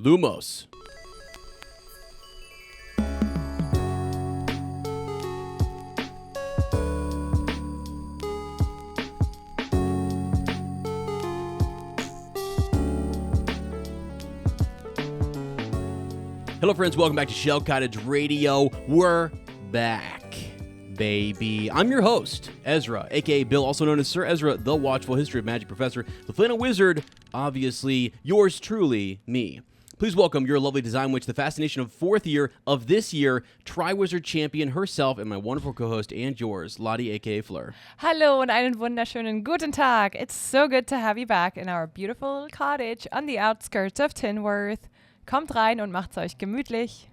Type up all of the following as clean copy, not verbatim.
Lumos. Hello, friends. Welcome back to Shell Cottage Radio. We're back, baby. I'm your host, Ezra, a.k.a. Bill, also known as Sir Ezra, the Watchful History of Magic Professor, the Flannel Wizard, obviously, yours truly, me. Please welcome your lovely Design Witch, the fascination of fourth year of this year, Tri-Wizard Champion herself, and my wonderful co-host and yours, Lottie, a.k.a. Fleur. Hallo und einen wunderschönen guten Tag. It's so good to have you back in our beautiful cottage on the outskirts of Tinworth. Kommt rein und macht's euch gemütlich.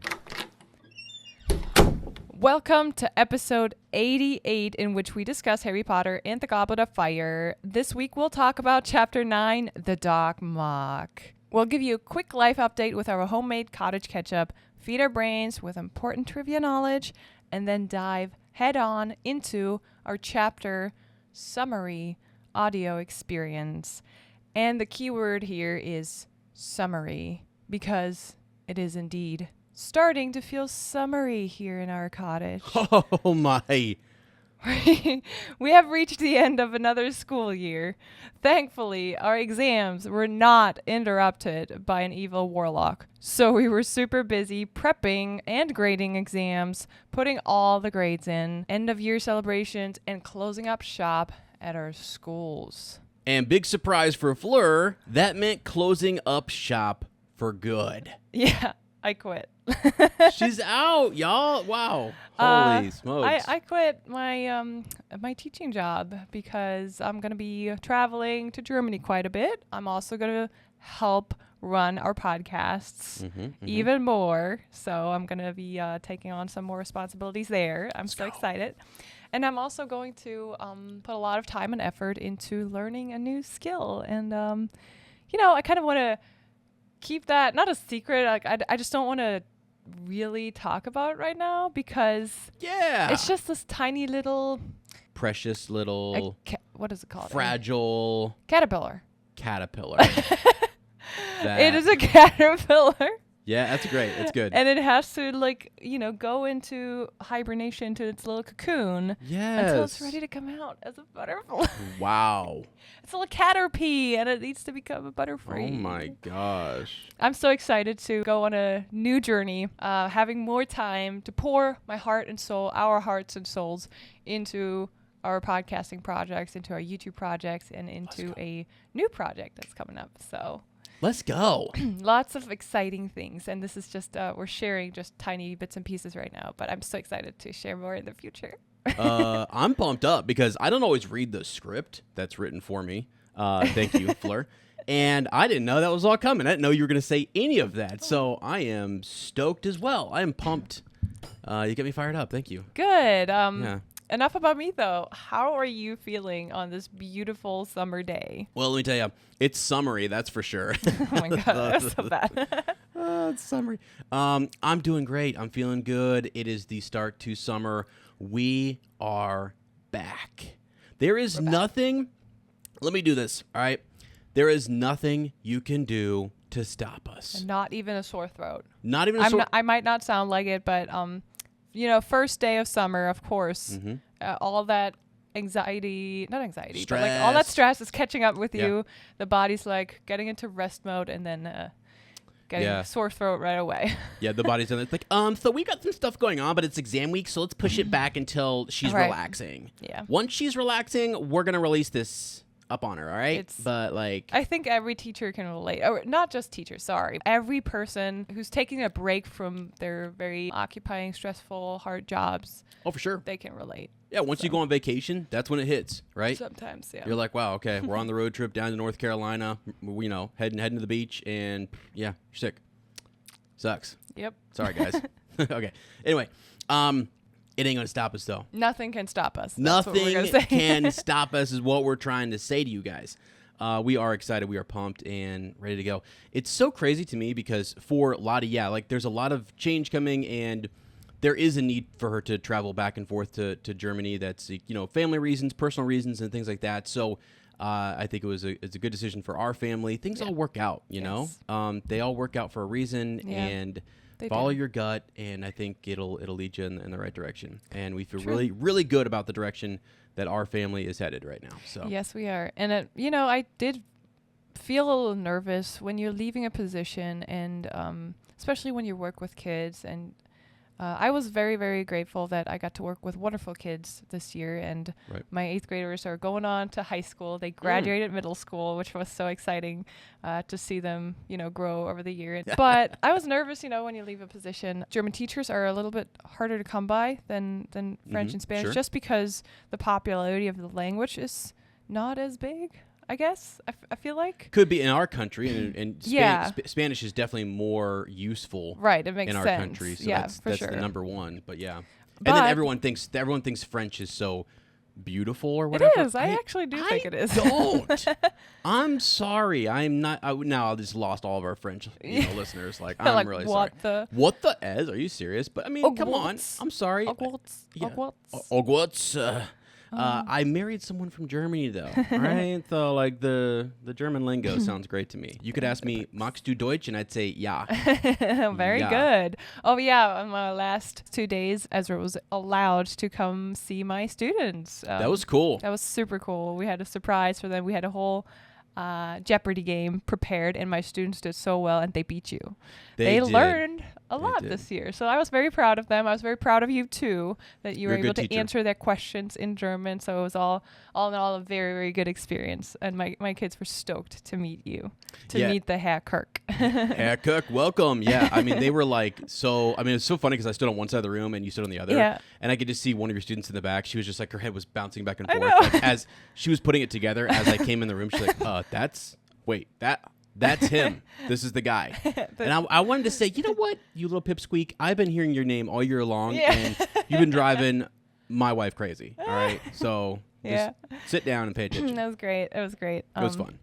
Welcome to episode 88, in which we discuss Harry Potter and the Goblet of Fire. This week we'll talk about Chapter 9, The Dark Mark. We'll give you a quick life update with our homemade cottage ketchup, feed our brains with important trivia knowledge, and then dive head on into our chapter summary audio experience. And the key word here is summary, because it is indeed starting to feel summery here in our cottage. Oh, my. We have reached the end of another school year. Thankfully, our exams were not interrupted by an evil warlock. So we were super busy prepping and grading exams, putting all the grades in, end of year celebrations, and closing up shop at our schools. And big surprise for Fleur, that meant closing up shop for good. Yeah, I quit. She's out, y'all. Wow. Holy smokes. I quit my teaching job because I'm going to be traveling to Germany quite a bit. I'm also going to help run our podcasts even more. So I'm going to be taking on some more responsibilities there. I'm so excited. And I'm also going to put a lot of time and effort into learning a new skill. And, I kind of want to keep that not a secret. Like I just don't want to really talk about it right now because it's just this tiny little precious little what is it called? Fragile caterpillar. It is a caterpillar. Yeah, that's great. That's good. And it has to go into hibernation to its little cocoon until it's ready to come out as a butterfly. Wow. It's a little caterpie and it needs to become a butterfly. Oh my gosh. I'm so excited to go on a new journey, having more time to pour my heart and soul, our hearts and souls, into our podcasting projects, into our YouTube projects, and into a new project that's coming up. So let's go. Lots of exciting things. And this is just, we're sharing just tiny bits and pieces right now, but I'm so excited to share more in the future. I'm pumped up because I don't always read the script that's written for me. Thank you, Fleur. And I didn't know that was all coming. I didn't know you were going to say any of that. So I am stoked as well. I am pumped. You get me fired up. Thank you. Good. Enough about me, though. How are you feeling on this beautiful summer day? Well, let me tell you, it's summery, that's for sure. Oh, my God. That's so bad. It's summery. I'm doing great. I'm feeling good. It is the start to summer. We are back. There is nothing. Let me do this, all right? There is nothing you can do to stop us. Not even a sore throat. Not even a sore throat. I might not sound like it, but first day of summer, of course, all that anxiety, not anxiety, stress. But like all that stress is catching up with you. The body's like getting into rest mode and then getting a sore throat right away. Yeah, the body's it's like, so we got some stuff going on, but it's exam week, so let's push it back until she's relaxing. Yeah. Once she's relaxing, we're going to release this up on her, all right? I think every teacher can relate, or not just teachers, sorry. Every person who's taking a break from their very occupying, stressful, hard jobs. Oh, for sure. They can relate. Yeah, once you go on vacation, that's when it hits, right? Sometimes, yeah. You're like, wow, okay, we're on the road trip down to North Carolina, heading to the beach, and yeah, you're sick. Sucks. Yep. Sorry, guys. Okay. Anyway, it ain't gonna stop us though. Nothing can stop us. Nothing can stop us is what we're trying to say to you guys. We are excited. We are pumped and ready to go. It's so crazy to me because for Lottie, there's a lot of change coming and there is a need for her to travel back and forth to Germany. That's, family reasons, personal reasons, and things like that. So I think it's a good decision for our family. Things all work out, you know. They all work out for a reason, and follow your gut, and I think it'll lead you in the right direction. And we feel really, really good about the direction that our family is headed right now. So yes, we are. And I did feel a little nervous when you're leaving a position, and especially when you work with kids. And I was very, very grateful that I got to work with wonderful kids this year. And my 8th graders are going on to high school. They graduated middle school, which was so exciting to see them, grow over the year. But I was nervous, when you leave a position. German teachers are a little bit harder to come by than French and Spanish, just because the popularity of the language is not as big. I guess I feel like could be in our country, and Spanish is definitely more useful. Right, it makes in our sense. country. So yeah, that's sure. the number one. But and then everyone thinks French is so beautiful or whatever. It is. I actually do think it is. Don't. I'm sorry. I'm not. Now I just lost all of our French listeners. Like I'm really sorry. What the ez? Are you serious? But I mean, come on. I'm sorry. I married someone from Germany, though, right? So, like, the German lingo sounds great to me. You could ask me, magst du Deutsch? And I'd say, yeah. Very good. Oh, yeah. On my last 2 days, Ezra was allowed to come see my students. That was cool. That was super cool. We had a surprise for them. We had a whole Jeopardy game prepared, and my students did so well, and they beat you. They learned a lot this year, so I was very proud of them. I was very proud of you too, that you were able to answer their questions in German. So it was all in all a very, very good experience, and my kids were stoked to meet you, meet the Herr Kirk. Herr Kirk, welcome. Yeah, I mean, they were like, so, I mean, it's so funny because I stood on one side of the room and you stood on the other, and I could just see one of your students in the back. She was just like, her head was bouncing back and forth like, as she was putting it together. As I came in the room, she's like, that's him. This is the guy. And I wanted to say, you know what, you little pipsqueak, I've been hearing your name all year long, and you've been driving my wife crazy. All right, so just sit down and pay attention. That was great. It was great. It was fun.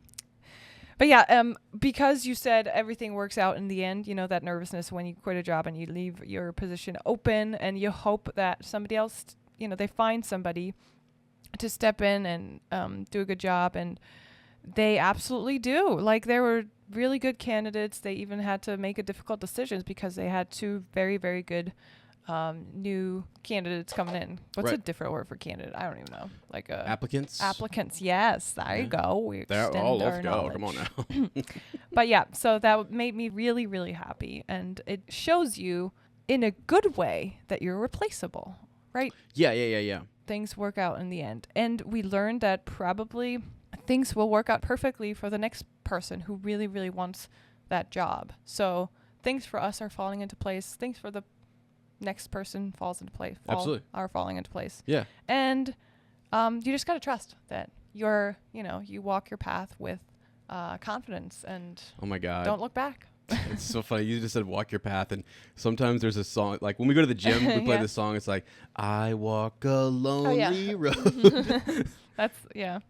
But because you said everything works out in the end, that nervousness when you quit a job and you leave your position open, and you hope that somebody else, they find somebody to step in and do a good job, and they absolutely do. Like, there were really good candidates. They even had to make a difficult decisions because they had 2 very, very good new candidates coming in. What's a different word for candidate? I don't even know. Like applicants. Applicants. Yes, there you go. They're all off go. Come on now. But so that made me really, really happy, and it shows you in a good way that you're replaceable, right? Yeah. Things work out in the end, and we learned that probably things will work out perfectly for the next person who really, really wants that job. So things for us are falling into place. Things for the next person falls into place. Are falling into place. Yeah. And you just got to trust that you walk your path with confidence, and oh my God, don't look back. It's so funny. You just said walk your path, and sometimes there's a song, like when we go to the gym, we play this song. It's like, I walk a lonely road. That's,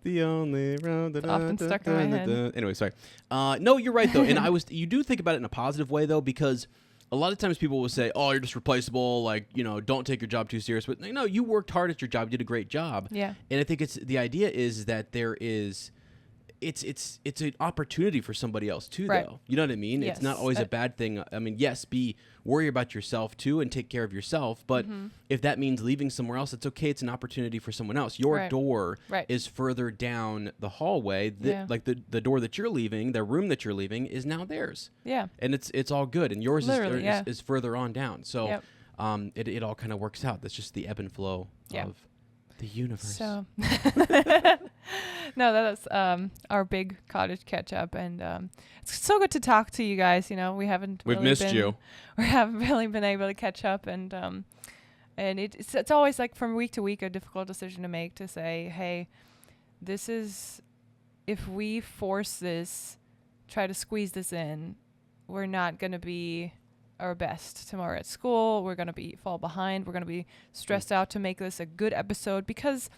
the only road that often stuck in my head. Anyway, sorry. No, you're right, though. And you do think about it in a positive way, though, because a lot of times people will say, oh, you're just replaceable. Like, don't take your job too serious. But no, you worked hard at your job. You did a great job. Yeah. And I think the idea is that there is, it's an opportunity for somebody else too, though. You know what I mean? Yes. It's not always a bad thing. I mean, yes, worry about yourself too and take care of yourself. But if that means leaving somewhere else, it's okay. It's an opportunity for someone else. Your door is further down the hallway. Like the door that you're leaving, the room that you're leaving is now theirs. Yeah. And it's all good. And yours is further on down. So it all kind of works out. That's just the ebb and flow of the universe. So no, that's our big cottage catch up, and it's so good to talk to you guys. We've missed you. We haven't really been able to catch up, and it's always like from week to week a difficult decision to make, to say, hey, this is, if we force this, try to squeeze this in, we're not going to be our best tomorrow at school. We're going to fall behind. We're going to be stressed out to make this a good episode, because,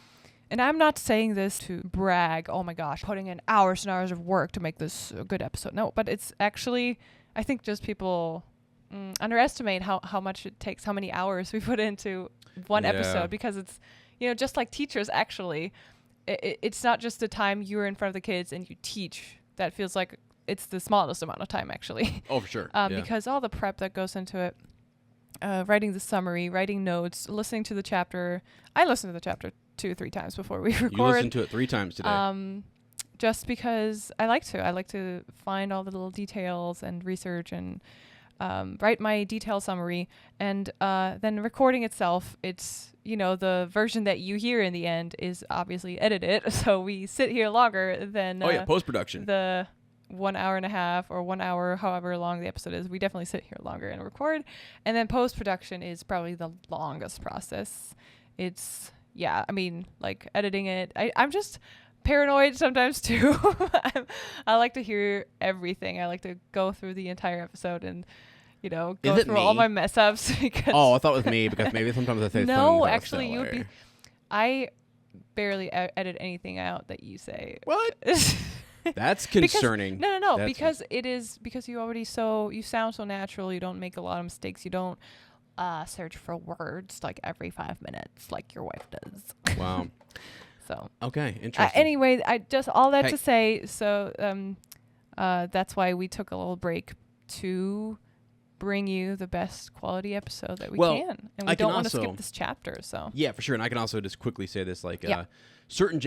and I'm not saying this to brag, oh my gosh, putting in hours and hours of work to make this a good episode. No, but it's actually, I think just people underestimate how much it takes, how many hours we put into one episode, because it's, just like teachers, actually, it's not just the time you're in front of the kids and you teach. That feels like it's the smallest amount of time, actually. Oh, for sure. Because all the prep that goes into it, writing the summary, writing notes, listening to the chapter. I listened to the chapter 2 or 3 times before we record. You listened to it 3 times today. Just because I like to. I like to find all the little details and research and write my detailed summary. And then recording itself, it's, the version that you hear in the end is obviously edited. So we sit here longer than post-production. The 1 hour and a half or 1 hour, however long the episode is. We definitely sit here longer and record. And then post-production is probably the longest process. It's, like editing it. I'm just paranoid sometimes too. I like to hear everything. I like to go through the entire episode and go through all my mess ups. Because I thought it was me because maybe sometimes I say no, actually, you would be. I barely edit anything out that you say. What? That's concerning. No. Because you already you sound so natural. You don't make a lot of mistakes. You don't search for words like every 5 minutes like your wife does. Wow. So okay, interesting. Anyway, I just all that to say. So that's why we took a little break to bring you the best quality episode that we can, and we don't want to skip this chapter. So yeah, for sure. And I can also just quickly say this,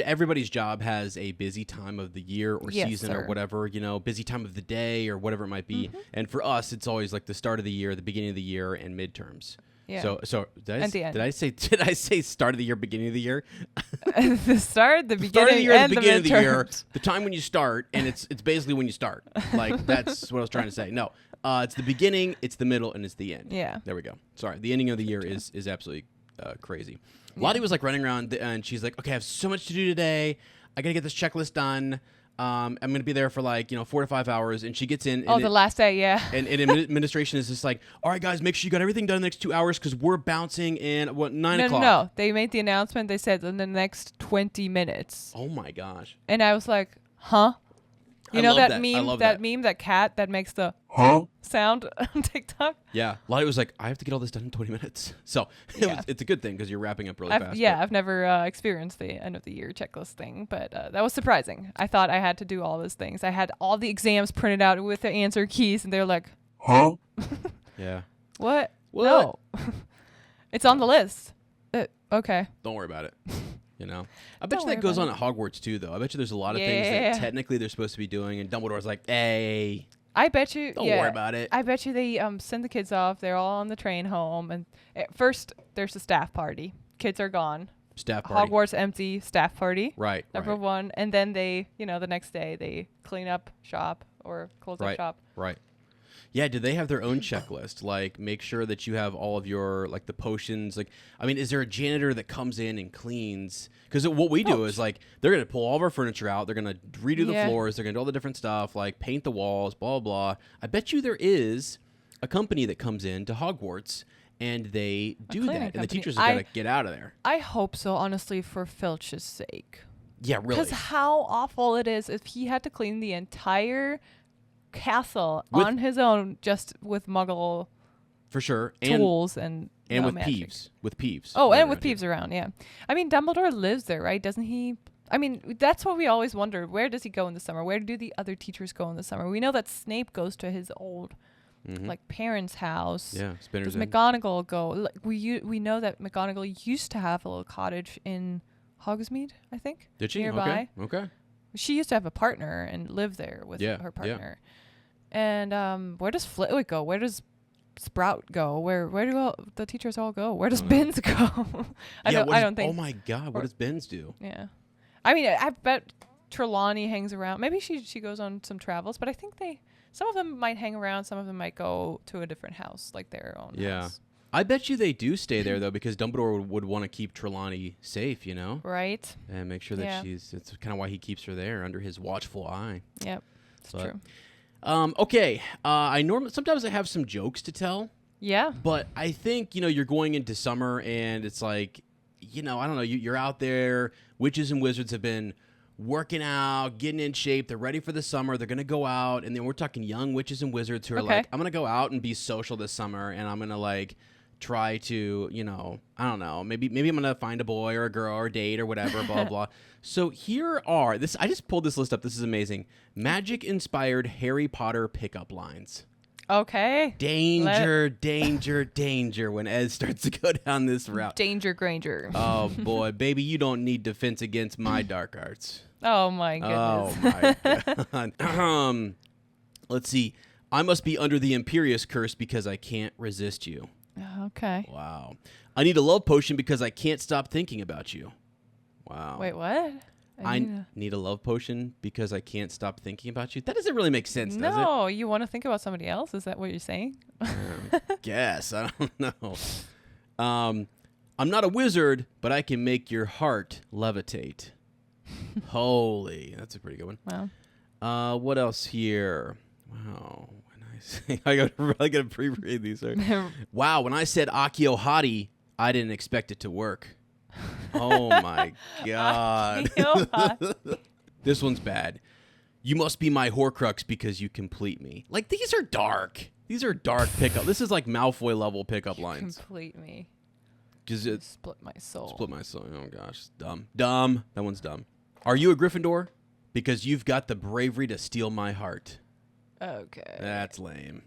everybody's job has a busy time of the year or season or whatever, busy time of the day or whatever it might be. Mm-hmm. And for us, it's always like the start of the year, the beginning of the year, and midterms. Yeah. So did I say start of the year, beginning of the year? The start, the beginning, of the year, and the beginning of the year. The time when you start, and it's basically when you start. Like that's what I was trying to say. No, it's the beginning, it's the middle, and it's the end. Yeah. There we go. Sorry, the ending of the year is absolutely crazy. Lottie was like running around, and she's like, "Okay, I have so much to do today. I gotta get this checklist done. I'm going to be there for 4 to 5 hours." And she gets in. The last day, yeah. And administration is just like, "All right, guys, make sure you got everything done in the next 2 hours because we're bouncing in 9 o'clock." No. They made the announcement. They said in the next 20 minutes. Oh, my gosh. And I was like, huh? You know that meme, that cat that makes the sound on TikTok? Yeah. Lottie was like, I have to get all this done in 20 minutes. So it's a good thing because you're wrapping up really fast. Yeah, I've never experienced the end of the year checklist thing, but that was surprising. I thought I had to do all those things. I had all the exams printed out with the answer keys, and they're like, huh? Yeah. What? No. It's on the list. Okay. Don't worry about it. I bet you that goes on at Hogwarts too, though. I bet you there's a lot of things that technically they're supposed to be doing, and Dumbledore's like, "Hey, I bet you. Don't worry about it." I bet you they send the kids off. They're all on the train home, and at first there's a staff party. Kids are gone. Staff party. Hogwarts empty. Staff party. Right. Number one, and then they, the next day they clean up shop or close up shop. Right. Yeah, do they have their own checklist? Like, make sure that you have all of your, the potions. Is there a janitor that comes in and cleans? Because what we do is, they're going to pull all of our furniture out. They're going to redo the floors. They're going to do all the different stuff, paint the walls, blah, blah, blah. I bet you there is a company that comes in to Hogwarts, and they do that. And the teachers have got to get out of there. I hope so, honestly, for Filch's sake. Yeah, really. Because how awful it is if he had to clean the entire castle on his own just with muggle for sure tools and with magic. Peeves. Oh, and with Peeves around, yeah. Dumbledore lives there, right? Doesn't he? That's what we always wondered. Where does he go in the summer? Where do the other teachers go in the summer? We know that Snape goes to his old parents' house. Yeah, Does McGonagall go? We know that McGonagall used to have a little cottage in Hogsmeade, I think. Did she? Nearby. Okay. She used to have a partner and live there with her partner. And where does Flitwick go? Where does Sprout go? Where do all the teachers all go? Where does Binns go? I don't think. Oh my God! What does Binns do? Yeah, I bet Trelawney hangs around. Maybe she goes on some travels, but I think some of them might hang around. Some of them might go to a different house, like their own house. I bet you they do stay there though, because Dumbledore would want to keep Trelawney safe, right? And make sure that it's kind of why he keeps her there under his watchful eye. Yep, it's true. Okay. Sometimes I have some jokes to tell. Yeah. But I think, you're going into summer and it's like, I don't know, you're out there. Witches and wizards have been working out, getting in shape. They're ready for the summer. They're going to go out. And then we're talking young witches and wizards who are like, I'm going to go out and be social this summer. And I'm going to try to, I don't know, maybe I'm gonna find a boy or a girl or date or whatever, blah blah. So here are this. I just pulled this list up. This is amazing. Magic-inspired Harry Potter pickup lines. Okay. Danger, danger, danger when Ez starts to go down this route. Danger Granger. Oh, boy. Baby, you don't need defense against my dark arts. Oh, my goodness. Oh, my God. Let's see. I must be under the Imperious curse because I can't resist you. Okay. Wow. I need a love potion because I can't stop thinking about you. Wow. Wait, what? I need a love potion because I can't stop thinking about you. That doesn't really make sense, does it? No, you want to think about somebody else? Is that what you're saying? Guess. I don't know. I'm not a wizard, but I can make your heart levitate. Holy. That's a pretty good one. Wow. What else here? Wow. When I say, I gotta pre-read these. Sorry. Wow. When I said Akio Hati, I didn't expect it to work. Oh my God. This one's bad. You must be my Horcrux because you complete me. Like, these are dark. These are dark pickup. This is like Malfoy level pickup lines. Complete me. Cause it split my soul. Split my soul. Oh gosh, dumb. Dumb. That one's dumb. Are you a Gryffindor? Because you've got the bravery to steal my heart. Okay. That's lame.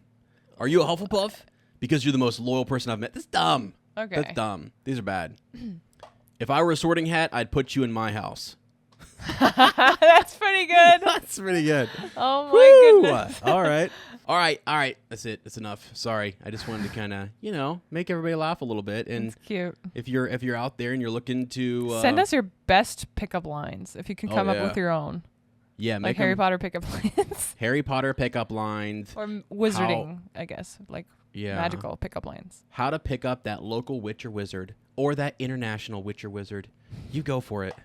Are you a Hufflepuff? Because you're the most loyal person I've met. That's dumb. Okay. That's dumb. These are bad. If I were a Sorting Hat, I'd put you in my house. That's pretty good. That's pretty good. Oh my goodness. All right. That's it. That's enough. Sorry. I just wanted to kind of, make everybody laugh a little bit. And it's cute. If you're out there and you're looking to send us your best pickup lines if you can come up with your own. Yeah, like Harry Potter pickup lines. Harry Potter pickup lines. Or wizarding, I guess. Like magical pickup lines. How to pick up that local witch or wizard or that international witch or wizard. You go for it.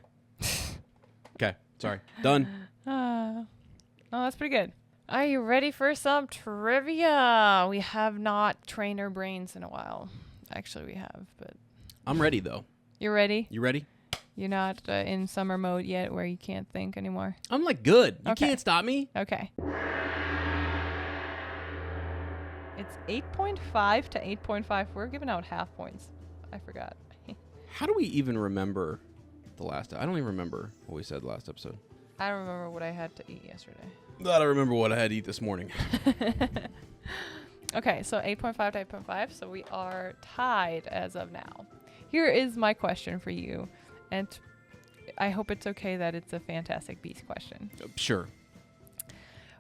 Okay, sorry. Done. Oh, that's pretty good. Are you ready for some trivia? We have not trained our brains in a while. Actually, we have, but... I'm ready, though. You're ready? You ready? You're not in summer mode yet where you can't think anymore? I'm good. You Okay. can't stop me. Okay. It's 8.5 to 8.5. We're giving out half points. I forgot. How do we even remember the last... I don't even remember what we said last episode. I don't remember what I had to eat yesterday. I don't remember what I had to eat this morning. Okay, so 8.5 to 8.5. So we are tied as of now. Here is my question for you. And I hope it's okay that it's a Fantastic Beasts question. Sure.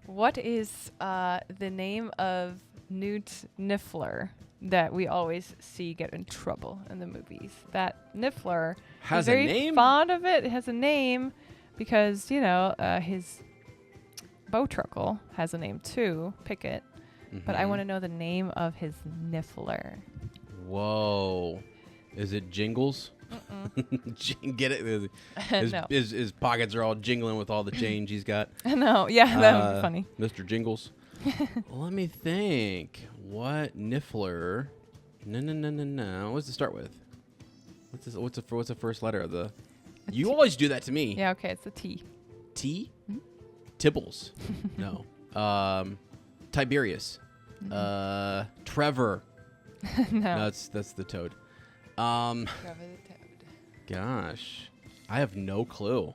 What is the name of Newt Niffler that we always see get in trouble in the movies? That Niffler has is very a name? fond of it. It has a name because, his Bowtruckle has a name too, Pickett. Mm-hmm. But I want to know the name of his Niffler. Whoa. Is it Jingles? Get it? No. His pockets are all jingling with all the change he's got. No, yeah, that would be funny. Mr. Jingles. Let me think. What Niffler? No. What does it start with? What's the first letter of the? You always do that to me. Yeah, okay, it's a T. T? Mm-hmm. Tibbles. No. Tiberius. Trevor. No. That's the toad. Trevor the Toad. Gosh, I have no clue.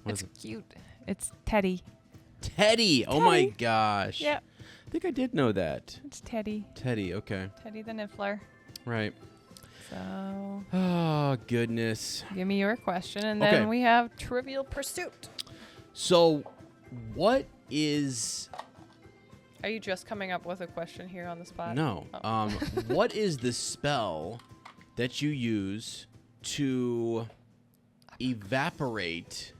It's cute. It's Teddy. Teddy. Oh my gosh. Yep. I think I did know that. It's Teddy. Teddy. Okay. Teddy the Niffler. Right. So. Oh goodness. Give me your question, and then we have Trivial Pursuit. So, what is? Are you just coming up with a question here on the spot? No. Oh. What is the spell that you use to evaporate?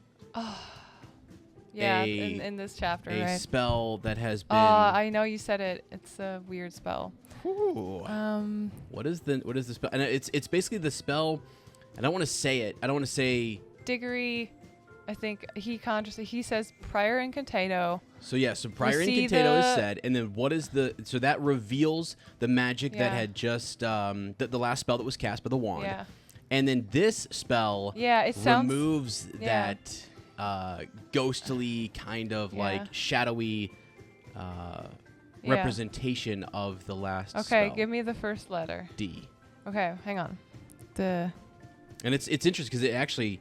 Yeah, in this chapter, a right? spell that has been. I know you said it. It's a weird spell. Ooh. What is the spell? And it's basically the spell. I don't want to say it. I don't want to say. Diggory. I think he says prior incantato. So prior incantato is said, and then what is so that reveals the magic that had just the last spell that was cast by the wand. Yeah. And then this spell removes that ghostly kind of like shadowy Yeah. representation of the last Okay, spell. give me the first letter. D. Okay, hang on. And it's interesting because it actually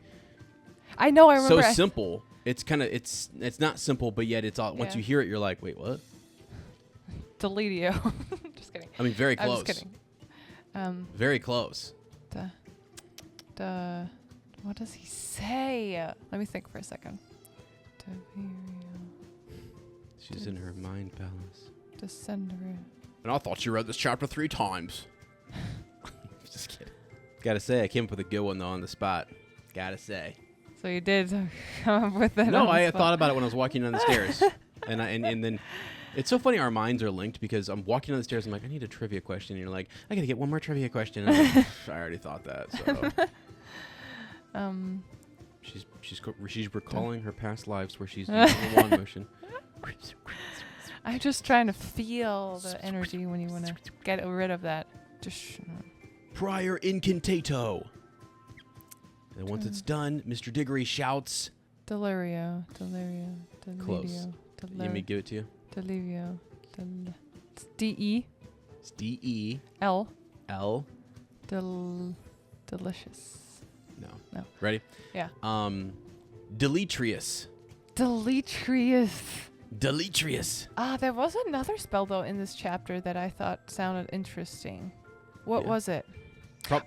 I know. I remember. so simple. It's kind of it's not simple, but yet it's all. Once Yeah. you hear it, you're like, wait, what? Deletio. Just kidding. I mean, very close. I'm just kidding. Very close. What does he say? Let me think for a second. She's in her mind palace. Descender. And I thought she read this chapter 3 times. Just kidding. Gotta say, I came up with a good one though on the spot. Gotta say. So you did come up with that. No, on the I spot. thought about it when I was walking down the stairs, and then it's so funny our minds are linked because I'm walking down the stairs. I'm like, I need a trivia question. And you're like, I gotta get one more trivia question. And I'm like, I already thought that. So she's recalling her past lives where she's using the wand motion. I'm just trying to feel the energy when you want to get rid of that. Just Prior incantato. And once it's done, Mr. Diggory shouts. Delirio. Close. You want me to give it to you? Delirio. It's D-E. It's D-E. L. L. Delicious. No. Ready? Yeah. Deletrius. Deletrius. There was another spell though in this chapter that I thought sounded interesting. What was it?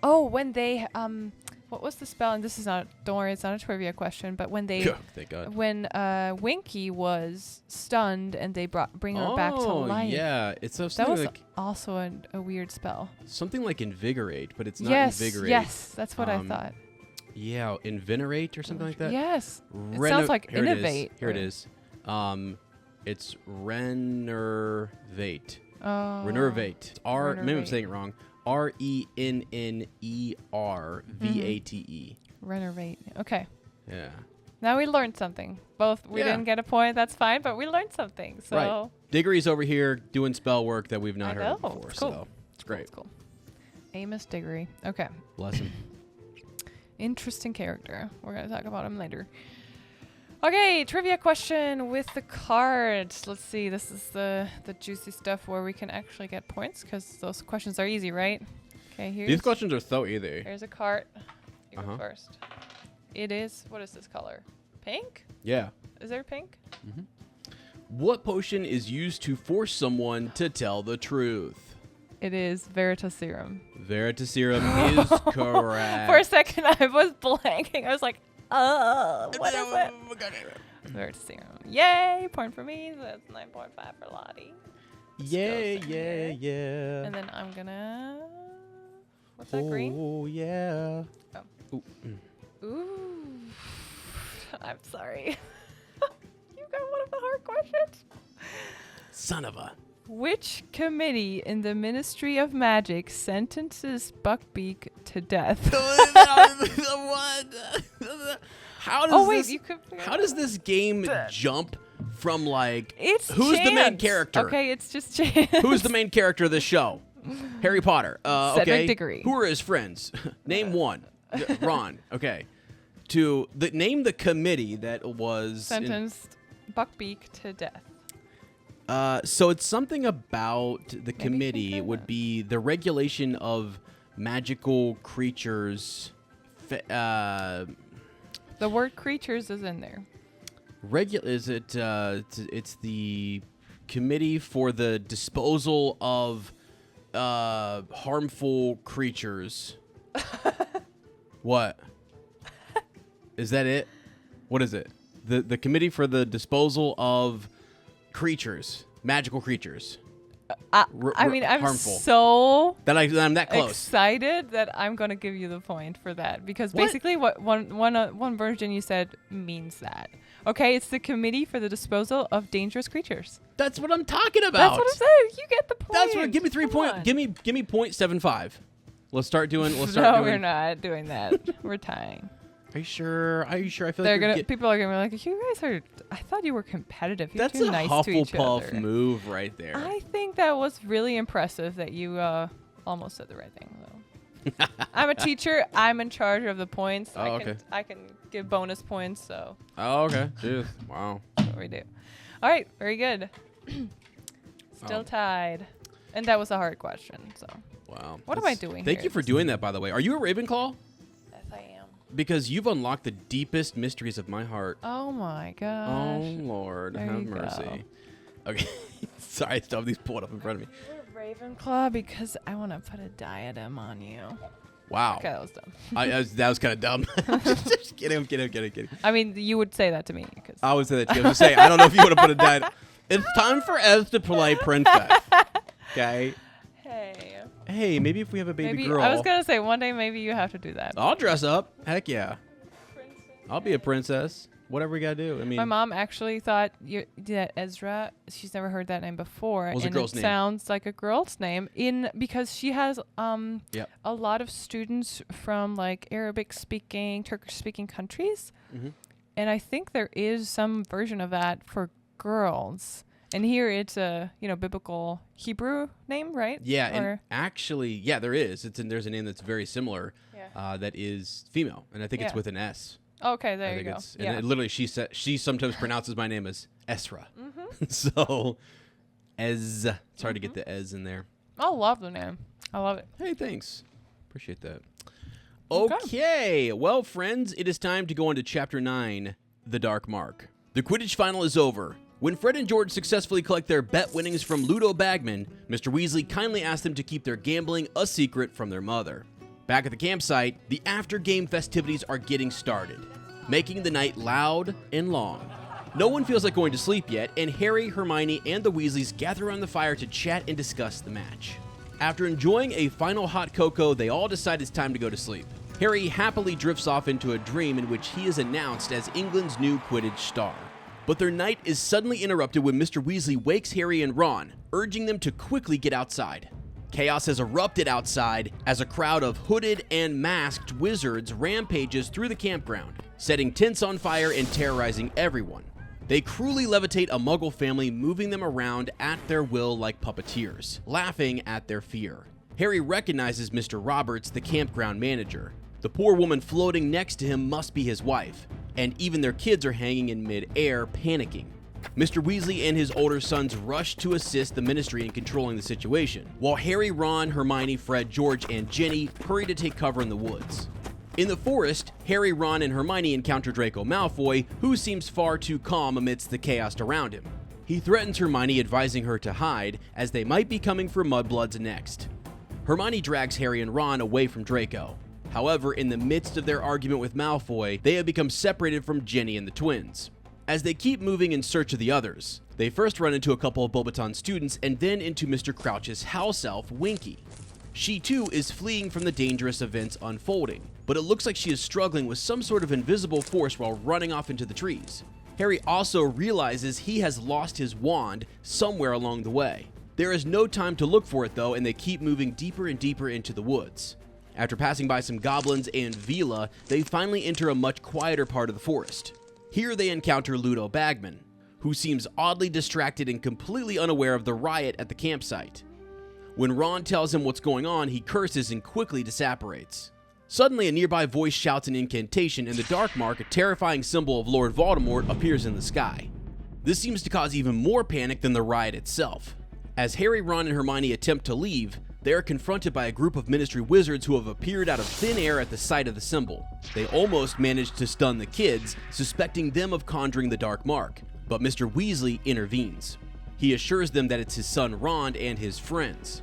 When they what was the spell? And this is not. Don't worry, it's not a trivia question. But when they, thank God. When Winky was stunned and they bring her back to life. Yeah, it's that something was like also a weird spell. something like invigorate, but it's not invigorate. Yes, that's what I thought. Yeah, invinerate or something like that. Yes, it sounds like Here innovate. Here it is. It's renervate. Renervate. Maybe I'm saying it wrong. RENNERVATE. Renervate. Okay. Yeah. Now we learned something. Both we Yeah. didn't get a point. That's fine, but we learned something. So Right. Diggory's over here doing spell work that we've not I heard know. of before. It's cool. So it's great. That's cool. Amos Diggory. Okay. Bless him. Interesting character. We're going to talk about him later. Okay, trivia question with the cards. Let's see. This is the juicy stuff where we can actually get points because those questions are easy, right? Okay, These questions are so easy. Here's a card. You go first. It is, what is this color? Pink? Yeah. Is there pink? Mm-hmm. What potion is used to force someone to tell the truth? It is Veritaserum. Veritaserum is correct. For a second, I was blanking. I was like, what is it? Veritaserum. Yay! Point for me. So that's 9.5 for Lottie. Yeah. And then I'm gonna... What's that, green? Oh, yeah. Oh. Ooh. I'm sorry. You got one of the hard questions. Son of a... Which committee in the Ministry of Magic sentences Buckbeak to death? How does this game jump from like It's who's the main chance. character? Okay, it's just chance. Who's the main character of this show? Harry Potter. Cedric Okay. Diggory. Who are his friends? Name one. Ron. Okay. Name the committee that was sentenced Buckbeak to death. So it's something about the committee would be the regulation of magical creatures. The word creatures is in there. It's the committee for the disposal of harmful creatures. What? Is that it? What is it? The committee for the disposal of creatures, magical creatures. I mean, I'm harmful. so I'm that close. excited that I'm going to give you the point for that because basically what one version you said means that. Okay, it's the committee for the disposal of dangerous creatures. That's what I'm talking about. That's what I'm saying. You get the point. That's what. Give me 3 points. Give me 0.75. Let's start doing. No, we're not doing that. We're tying. Are you sure? I feel like people are gonna be like, you guys are. I thought you were competitive. You're that's too a nice to each Hufflepuff other. move right there. I think that was really impressive that you almost said the right thing though. I'm a teacher. I'm in charge of the points. Okay. I can give bonus points. So. Oh, okay. Jeez. Wow. That's what we do. All right. Very good. Still tied. And that was a hard question, so. Wow. What am I doing Thank here? you for doing that, by the way. Are you a Ravenclaw? Yes, I am. Because you've unlocked the deepest mysteries of my heart. Oh, my gosh. Oh, Lord. There Have you mercy. Okay. Sorry, I still have these pulled up in front of me. You're a Ravenclaw because I want to put a diadem on you. Wow. Okay, that was dumb. That was kind of dumb. Just kidding. I'm kidding. I mean, you would say that to me. Cause I would say that to you. I was going to say, I don't know if you want to put a diet. It's time for Ez to play princess. Okay? Hey, maybe if we have a baby girl. I was going to say, one day maybe you have to do that. I'll dress up. Heck yeah. I'll be a princess. Whatever we got to do. I mean, my mom actually thought that Ezra, she's never heard that name before. Was a girl's name. Sounds like a girl's name because she has a lot of students from like Arabic speaking, Turkish speaking countries. Mm-hmm. And I think there is some version of that for girls. And here it's a biblical Hebrew name, right? Yeah, and actually, there is. There's a name that's very similar that is female, and I think it's with an S. Okay, there you go. And literally, she sometimes pronounces my name as Esra. Mm-hmm. So, Ez. It's hard to get the Ez in there. I love the name. I love it. Hey, thanks. Appreciate that. Okay. Well, friends, it is time to go on to Chapter 9, The Dark Mark. The Quidditch Final is over. When Fred and George successfully collect their bet winnings from Ludo Bagman, Mr. Weasley kindly asks them to keep their gambling a secret from their mother. Back at the campsite, the after-game festivities are getting started, making the night loud and long. No one feels like going to sleep yet, and Harry, Hermione, and the Weasleys gather around the fire to chat and discuss the match. After enjoying a final hot cocoa, they all decide it's time to go to sleep. Harry happily drifts off into a dream in which he is announced as England's new Quidditch star. But their night is suddenly interrupted when Mr. Weasley wakes Harry and Ron, urging them to quickly get outside. Chaos has erupted outside as a crowd of hooded and masked wizards rampages through the campground, setting tents on fire and terrorizing everyone. They cruelly levitate a Muggle family, moving them around at their will like puppeteers, laughing at their fear. Harry recognizes Mr. Roberts, the campground manager. The poor woman floating next to him must be his wife, and even their kids are hanging in mid-air, panicking. Mr. Weasley and his older sons rush to assist the Ministry in controlling the situation, while Harry, Ron, Hermione, Fred, George, and Ginny hurry to take cover in the woods. In the forest, Harry, Ron, and Hermione encounter Draco Malfoy, who seems far too calm amidst the chaos around him. He threatens Hermione, advising her to hide, as they might be coming for Mudbloods next. Hermione drags Harry and Ron away from Draco. However, in the midst of their argument with Malfoy, they have become separated from Ginny and the twins. As they keep moving in search of the others, they first run into a couple of Beauxbaton students and then into Mr. Crouch's house elf, Winky. She too is fleeing from the dangerous events unfolding, but it looks like she is struggling with some sort of invisible force while running off into the trees. Harry also realizes he has lost his wand somewhere along the way. There is no time to look for it though, and they keep moving deeper and deeper into the woods. After passing by some goblins and Vila, they finally enter a much quieter part of the forest. Here they encounter Ludo Bagman, who seems oddly distracted and completely unaware of the riot at the campsite. When Ron tells him what's going on, he curses and quickly disapparates. Suddenly, a nearby voice shouts an incantation, and the Dark Mark, a terrifying symbol of Lord Voldemort, appears in the sky. This seems to cause even more panic than the riot itself. As Harry, Ron, and Hermione attempt to leave, they are confronted by a group of Ministry wizards who have appeared out of thin air at the sight of the symbol. They almost manage to stun the kids, suspecting them of conjuring the Dark Mark, but Mr. Weasley intervenes. He assures them that it's his son Ron and his friends.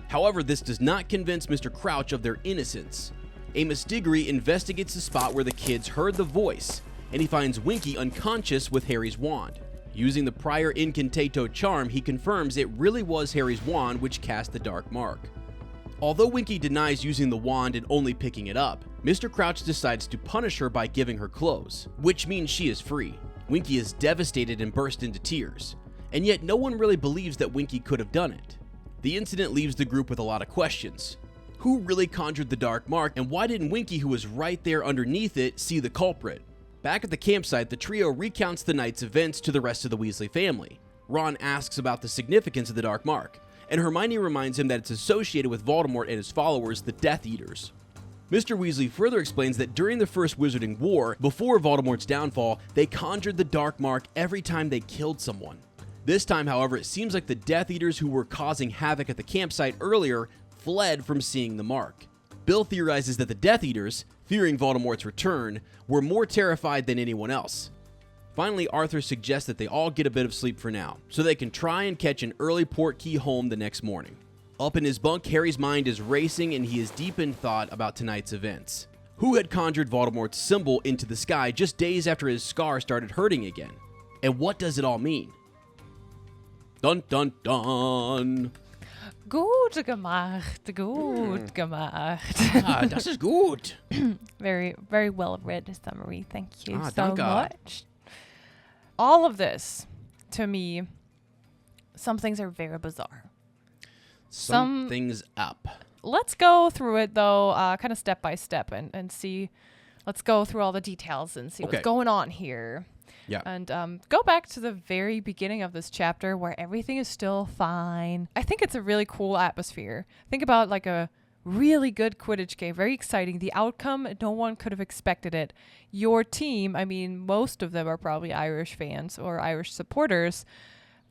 However, this does not convince Mr. Crouch of their innocence. Amos Diggory investigates the spot where the kids heard the voice, and he finds Winky unconscious with Harry's wand. Using the prior incantato charm, he confirms it really was Harry's wand which cast the Dark Mark. Although Winky denies using the wand and only picking it up, Mr. Crouch decides to punish her by giving her clothes, which means she is free. Winky is devastated and bursts into tears, and yet no one really believes that Winky could have done it. The incident leaves the group with a lot of questions. Who really conjured the Dark Mark, and why didn't Winky, who was right there underneath it, see the culprit? Back at the campsite, the trio recounts the night's events to the rest of the Weasley family. Ron asks about the significance of the Dark Mark, and Hermione reminds him that it's associated with Voldemort and his followers, the Death Eaters. Mr. Weasley further explains that during the First Wizarding War, before Voldemort's downfall, they conjured the Dark Mark every time they killed someone. This time, however, it seems like the Death Eaters who were causing havoc at the campsite earlier fled from seeing the mark. Bill theorizes that the Death Eaters, fearing Voldemort's return, were more terrified than anyone else. Finally, Arthur suggests that they all get a bit of sleep for now, so they can try and catch an early port key home the next morning. Up in his bunk, Harry's mind is racing and he is deep in thought about tonight's events. Who had conjured Voldemort's symbol into the sky just days after his scar started hurting again? And what does it all mean? Dun dun dun! Gut gemacht, gut gemacht. Das ist gut. Very, very well read summary. Thank you so danke. much. All of this, to me, some things are very bizarre. Some things up. Let's go through it, though, kind of step by step and see. Let's go through all the details and see what's going on here. Yeah. And go back to the very beginning of this chapter where everything is still fine. I think it's a really cool atmosphere. Think about like a really good Quidditch game. Very exciting. The outcome, no one could have expected it. Your team, I mean, most of them are probably Irish fans or Irish supporters.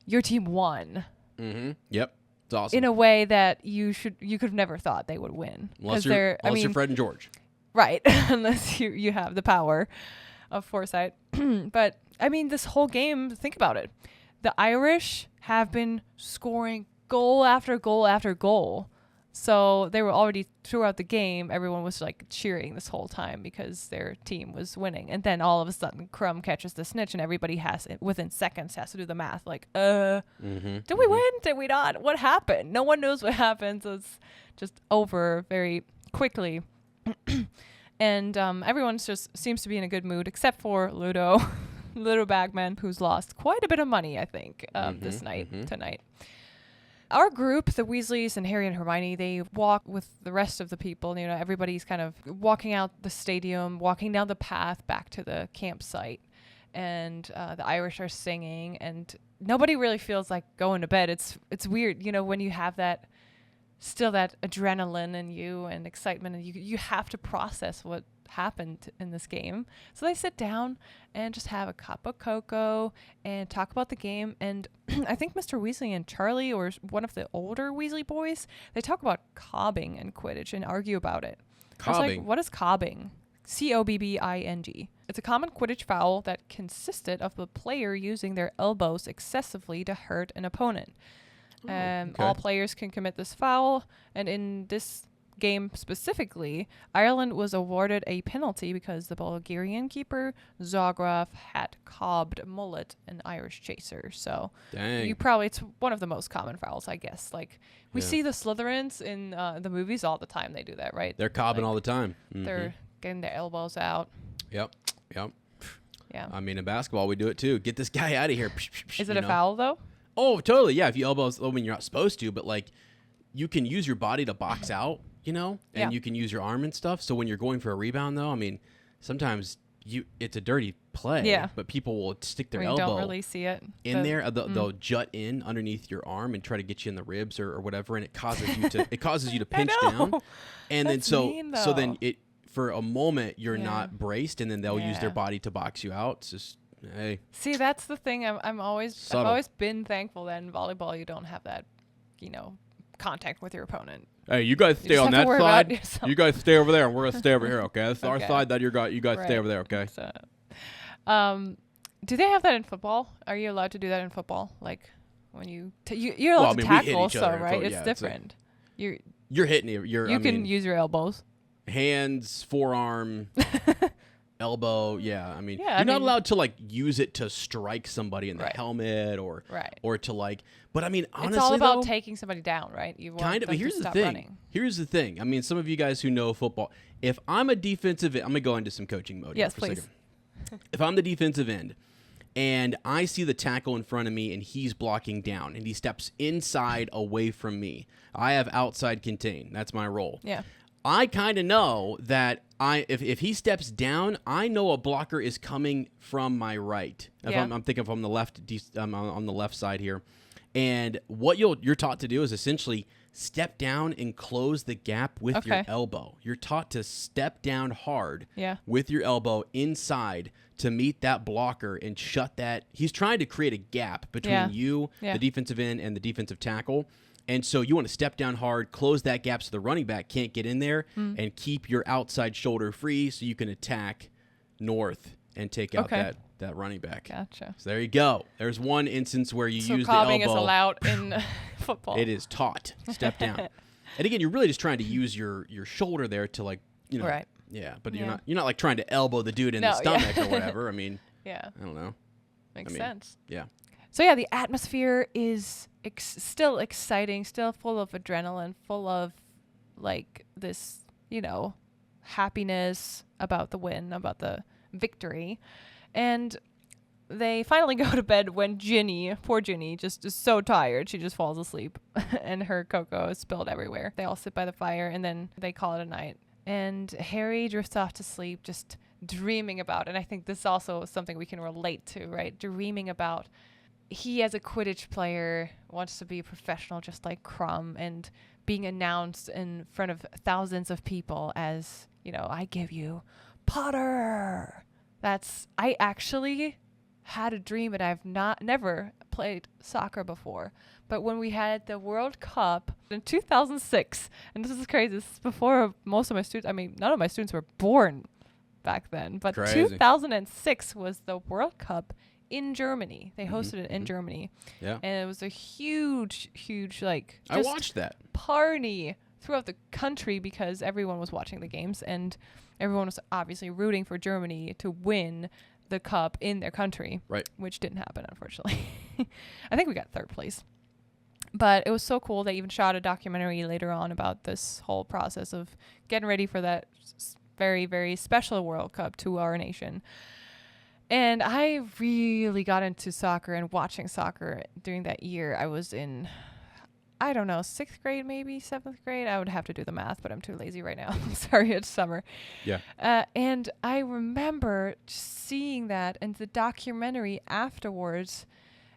Your team won. Mm-hmm. Yep. It's awesome. In a way that you could have never thought they would win. Unless you're Fred and George. Right. Unless you have the power of foresight. But I mean, this whole game, think about it. The Irish have been scoring goal after goal after goal. So they were already throughout the game, everyone was like cheering this whole time because their team was winning. And then all of a sudden Crumb catches the snitch and everybody within seconds has to do the math. Like, did we win? Did we not? What happened? No one knows what happened. So it's just over very quickly. And everyone just seems to be in a good mood except for Ludo Bagman, who's lost quite a bit of money, I think, tonight. Our group, the Weasleys and Harry and Hermione, they walk with the rest of the people. You know, everybody's kind of walking out the stadium, walking down the path back to the campsite. And the Irish are singing, and nobody really feels like going to bed. It's weird, you know, when you have that adrenaline in you and excitement, and you have to process what happened in this game. So they sit down and just have a cup of cocoa and talk about the game. And I think Mr. Weasley and Charlie, or one of the older Weasley boys, they talk about cobbing in Quidditch and argue about it. Cobbing? I was like, what is cobbing? Cobbing. It's a common Quidditch foul that consisted of the player using their elbows excessively to hurt an opponent. All players can commit this foul, and in this game specifically, Ireland was awarded a penalty because the Bulgarian keeper Zagraf had cobbed mullet an Irish chaser. So it's one of the most common fouls, I guess. Like we see the Slytherins in the movies all the time. They do that, right? They're cobbing all the time. Mm-hmm. They're getting their elbows out. Yep. Yeah. I mean, in basketball, we do it too. Get this guy out of here. Is it a foul though? Oh, totally. Yeah. If you elbows, I mean, you're not supposed to, but like you can use your body to box out, you know, and you can use your arm and stuff. So when you're going for a rebound, though, I mean, sometimes it's a dirty play, but people will stick their elbow. Don't really see it in there. They'll jut in underneath your arm and try to get you in the ribs or whatever, and it causes you to pinch down. And That's then mean, so then it for a moment you're not braced, and then they'll use their body to box you out. It's just See, that's the thing. I've always been thankful that in volleyball you don't have that, you know, contact with your opponent. Hey, you guys stay on that side. You guys stay over there, and we're gonna stay over here. Okay, that's our side. That you guys stay over there. Okay. So, do they have that in football? Are you allowed to do that in football? Like when you're allowed to tackle, right? It's different. You're hitting it. You can use your elbows, hands, forearm. Elbow, I mean, you're not allowed to like use it to strike somebody in the helmet or to like. But I mean, honestly, it's all about taking somebody down, right? You want kind of. But here's the thing. Running. Here's the thing. I mean, some of you guys who know football, if I'm a defensive end, I'm gonna go into some coaching mode. Yes, for please. A second. If I'm the defensive end and I see the tackle in front of me and he's blocking down and he steps inside away from me, I have outside contain. That's my role. Yeah. I kind of know that if he steps down, I know a blocker is coming from my right. I'm thinking from the left, on the left side here, and what you're taught to do is essentially step down and close the gap with your elbow. You're taught to step down hard with your elbow inside to meet that blocker and shut that. He's trying to create a gap between you, the defensive end, and the defensive tackle. And so you want to step down hard, close that gap so the running back can't get in there, and keep your outside shoulder free so you can attack north and take out that running back. Gotcha. So there you go. There's one instance where you use the elbow. So cobbing is allowed in football. It is taught. Step down. And again, you're really just trying to use your shoulder there to, like, you know. Right. Yeah, but you're not like trying to elbow the dude in the stomach or whatever. I mean, I don't know. Makes sense. Yeah. So yeah, the atmosphere is still exciting, still full of adrenaline, full of like this, you know, happiness about the win, about the victory. And they finally go to bed when poor Ginny, just is so tired. She just falls asleep and her cocoa is spilled everywhere. They all sit by the fire and then they call it a night. And Harry drifts off to sleep, just dreaming about, and I think this is also something we can relate to, right? Dreaming about he, as a Quidditch player, wants to be a professional just like Crumb, and being announced in front of thousands of people as, you know, I give you Potter. I actually had a dream, and I've never played soccer before. But when we had the World Cup in 2006, and this is crazy, this is before most of my students, I mean, none of my students were born back then, but 2006 was the World Cup in Germany. They hosted it in Germany. Yeah. And it was a huge, like, I watched that party throughout the country because everyone was watching the games, and everyone was obviously rooting for Germany to win the cup in their country, right? Which didn't happen, unfortunately. I think we got third place. But it was so cool. They even shot a documentary later on about this whole process of getting ready for that very, very special World Cup to our nation. And I really got into soccer and watching soccer during that year. I was in, I don't know, 6th grade, maybe 7th grade. I would have to do the math, but I'm too lazy right now. Sorry, it's summer. Yeah. And I remember seeing that and the documentary afterwards,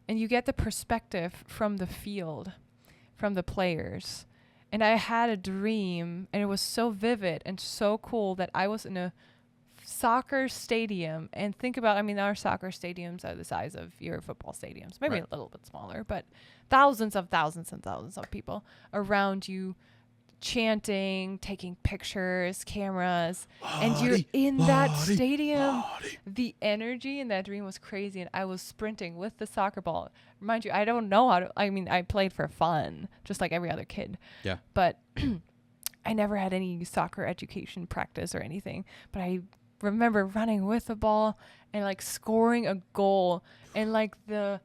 and you get the perspective from the field, from the players. And I had a dream, and it was so vivid and so cool that I was in a soccer stadium. And think about, I mean, our soccer stadiums are the size of your football stadiums, maybe a little bit smaller, but thousands and thousands of people around you, chanting, taking pictures, cameras, and you're in that stadium. The energy in that dream was crazy, and I was sprinting with the soccer ball. Mind you, I don't know how to, I mean, I played for fun, just like every other kid. Yeah. But I never had any soccer education practice or anything, but I remember running with the ball and like scoring a goal, and like the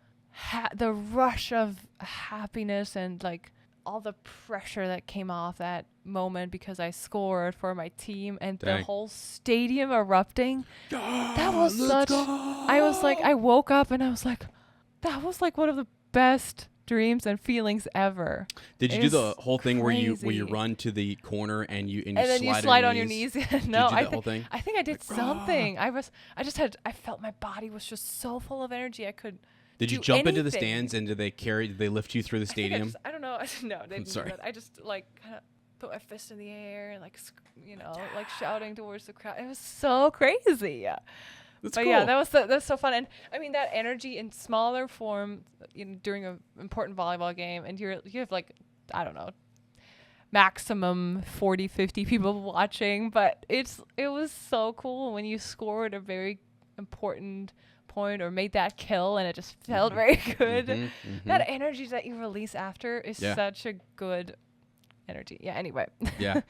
rush of happiness and like all the pressure that came off that moment because I scored for my team, and the whole stadium erupting. That was such, I was like, I woke up and I was like, that was like one of the best dreams and feelings ever. Did you do the whole thing where you run to the corner and you then you slide on your knees? No, I think I did something. I felt my body was just so full of energy. I could. Did you jump into the stands, and did they lift you through the stadium? I don't know. No, they didn't do that. I just like kind of put my fist in the air and like, you know, like shouting towards the crowd. It was so crazy. That's cool. Yeah, that's so fun. And I mean, that energy in smaller form, you know, during an important volleyball game, and you have like, I don't know, maximum 40, 50 people watching, but it was so cool when you scored a very important point or made that kill, and it just felt very good. That energy that you release after is such a good energy. Yeah, anyway. Yeah.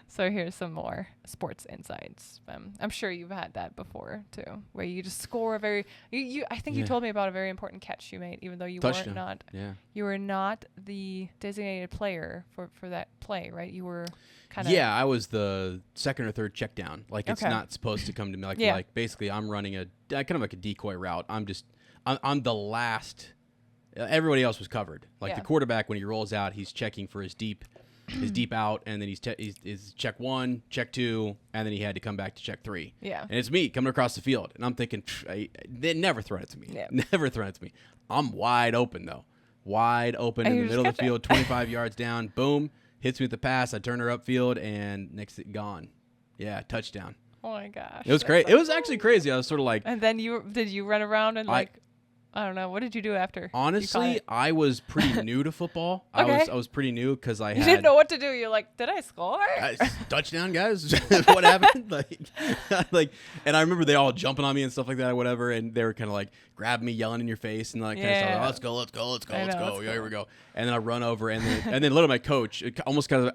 So here's some more sports insights. I'm sure you've had that before too, where you just score a very I think you told me about a very important catch you made, even though you were not the designated player for that play, right? You were kind of I was the second or third check down. Like it's not supposed to come to me like basically I'm running a kind of like a decoy route. I'm the last. Everybody else was covered. Like the quarterback, when he rolls out, he's checking for his deep out, and then he's check 1, check 2, and then he had to come back to check 3. Yeah. And it's me coming across the field, and I'm thinking, they never thrown it to me. Yeah. Never thrown it to me. I'm wide open, though. wide open And in the you middle of just the field, 25 yards down. Boom, hits me with the pass. I turn her upfield, and next gone. Yeah, touchdown. Oh my gosh. It was great. It was actually crazy. I was sort of like, And then did you run around and I don't know, what did you do after? honestly, I was pretty new to football. Okay. I was pretty new because You didn't know what to do. You're like, did I score? Touchdown, guys. What happened? And I remember they all jumping on me and stuff like that or whatever, and they were kind of like grabbing me, yelling in your face, and like kind of stuff. Let's go. Yeah, here we go. And then I run over, and then literally my coach, almost kind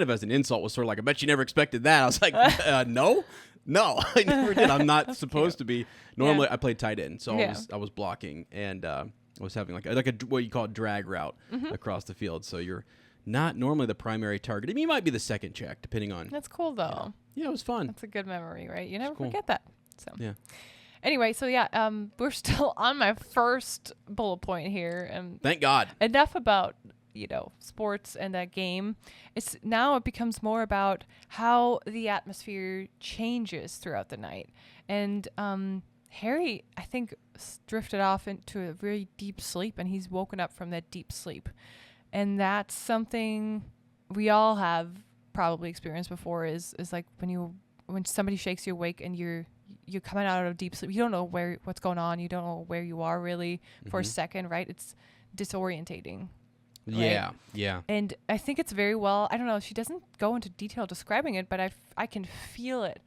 of as an insult, was sort of like, I bet you never expected that. I was like, no, I never did. I'm not supposed to be. Normally, I played tight end, so I was blocking, and I was having like a what you call a drag route across the field. So you're not normally the primary target. I mean, you might be the second check, depending on. That's cool, though. Yeah, it was fun. That's a good memory, right? You never forget that. So yeah. Anyway, so we're still on my first bullet point here. Thank God. Enough about sports and that game. It becomes more about how the atmosphere changes throughout the night. And Harry, I think, drifted off into a very deep sleep, and he's woken up from that deep sleep. And that's something we all have probably experienced before is like when somebody shakes you awake and you're coming out of deep sleep. You don't know what's going on. You don't know where you are really for a second, right? It's disorientating. Right? Yeah. And I think it's very well, I don't know, she doesn't go into detail describing it, but I can feel it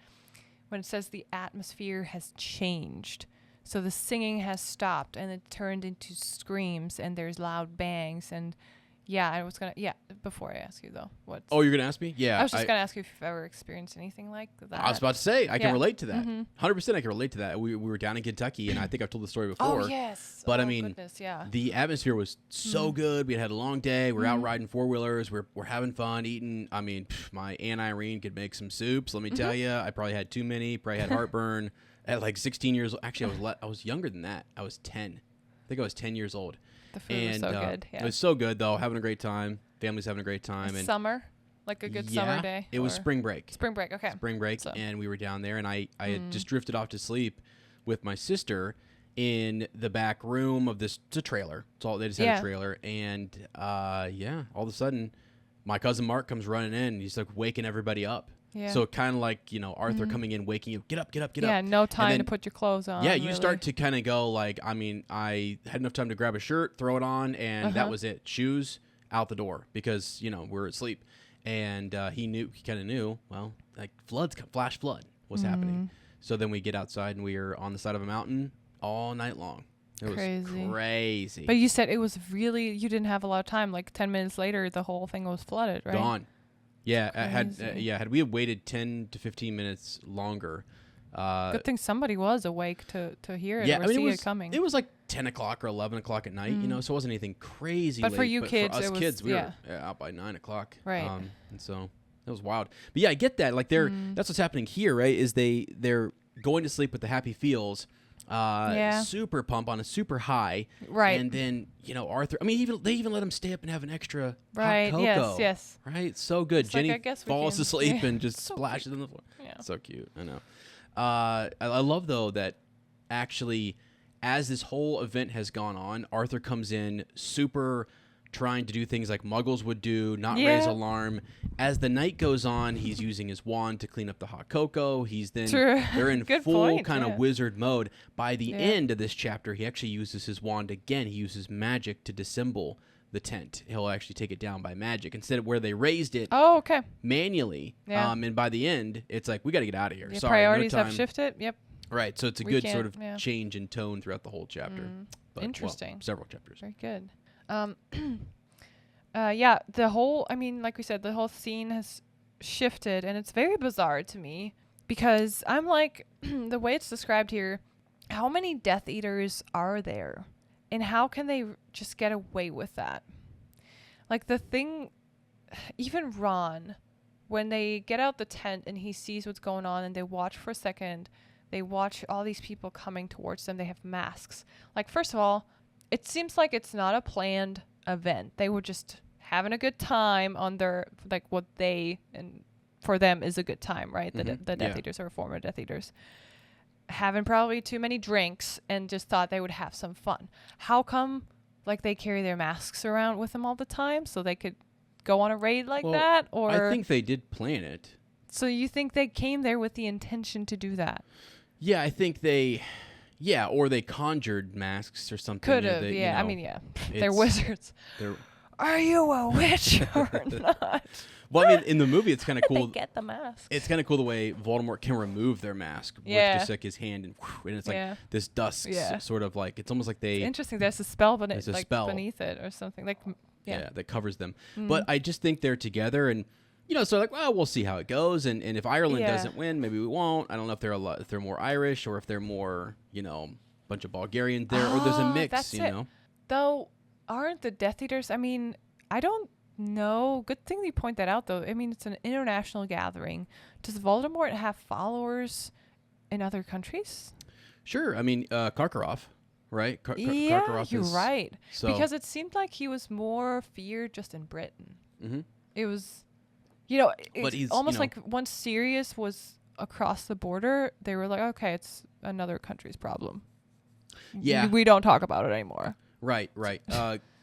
when it says the atmosphere has changed. So the singing has stopped and it turned into screams and there's loud bangs. And before I ask you though, Oh, you're going to ask me? Yeah. I was just going to ask you if you've ever experienced anything like that. I was about to say, I can relate to that. 100% I can relate to that. We were down in Kentucky, and I think I've told the story before. Oh, yes. But I mean, goodness, yeah. The atmosphere was so good. We had a long day. We're out riding four-wheelers. We're having fun, eating. I mean, my Aunt Irene could make some soups. Let me tell you, I probably had too many. Probably had heartburn at like 16 years old. Actually, I was younger than that. I was 10. I think I was 10 years old. The food was so good. Yeah. It was so good, though. Having a great time. Family's having a great time. And summer? Like a good summer day? It was spring break. Spring break, okay. Spring break, and we were down there, and I had just drifted off to sleep with my sister in the back room of this. It's a trailer. They just had a trailer, and all of a sudden, my cousin Mark comes running in. And he's like waking everybody up. Yeah. So kind of like Arthur coming in, waking you, get up. Yeah, no time to put your clothes on. Yeah, you start to kind of go like, I mean, I had enough time to grab a shirt, throw it on, and that was it. Shoes out the door because we're asleep, and he kind of knew. Well, like flash flood was happening. So then we get outside and we are on the side of a mountain all night long. It was crazy. But you said it was really, you didn't have a lot of time. Like 10 minutes later, the whole thing was flooded, right? Gone. Yeah, had we waited 10 to 15 minutes longer. Good thing somebody was awake to hear it or see it coming. It was like 10 o'clock or 11 o'clock at night, so it wasn't anything crazy. But late, for you kids, for us kids, we were out by 9 o'clock. Right. And so it was wild. But yeah, I get that. Like that's what's happening here, right? Is they're going to sleep with the happy feels. Super pump on a super high, right? And then Arthur. I mean, they even let him stay up and have an extra hot cocoa. Yes. Right, so good. It's Jenny falls asleep and just splashes on the floor. Yeah. So cute. I know. I love though that actually, as this whole event has gone on, Arthur comes in super trying to do things like Muggles would do, not raise alarm. As the night goes on, he's using his wand to clean up the hot cocoa. They're in full kind of wizard mode. By the end of this chapter, he actually uses his wand again. He uses magic to disassemble the tent. He'll actually take it down by magic instead of where they raised it manually. Yeah. And by the end, it's like, we got to get out of here. Yeah, Sorry, priorities no time. have shifted. Yep. Right. So it's a good sort of change in tone throughout the whole chapter. But, interesting. Several chapters. Very good. The whole, like we said, the whole scene has shifted, and it's very bizarre to me because I'm like, the way it's described here, how many Death Eaters are there? And how can they just get away with that? Like the thing, even Ron, when they get out the tent and he sees what's going on and they watch for a second, they watch all these people coming towards them. They have masks. Like, first of all, it seems like it's not a planned event. They were just having a good time on their, like, what they, and for them is a good time, right? The Death Eaters or former Death Eaters. Having probably too many drinks and just thought they would have some fun. How come like they carry their masks around with them all the time so they could go on a raid like Well, that? Or I think they did plan it. so you think they came there with the intention to do that? Yeah, I think or they conjured masks or something. Could have, that, yeah. I know, mean, yeah, they're it's- wizards. they're- Are you a witch or not? Well, I mean, in the movie, it's kind of They cool. get the mask. It's kind of cool the way Voldemort can remove their mask Yeah. with just like his hand, and it's like Yeah. this dust, Yeah. sort of like it's almost like they Interesting. There's a spell, There's a like spell. beneath it or something. Like, yeah. that covers them. Mm. But I just think they're together, and so like, well, we'll see how it goes, and if Ireland Yeah. doesn't win, maybe we won't. I don't know if they're more Irish or if they're more bunch of Bulgarians there, or there's a Oh, mix, that's it. Though, aren't the Death Eaters? I mean, I don't know. Good thing you point that out, though. I mean, it's an international gathering. Does Voldemort have followers in other countries? Sure. I mean, Karkaroff, right? Yeah, Karkaroff you're is, right. So, Because it seemed like he was more feared just in Britain. Mhm. It was, But it's he's, almost like once Sirius was across the border, they were like, okay, it's another country's problem. Yeah. We don't talk about it anymore. Right.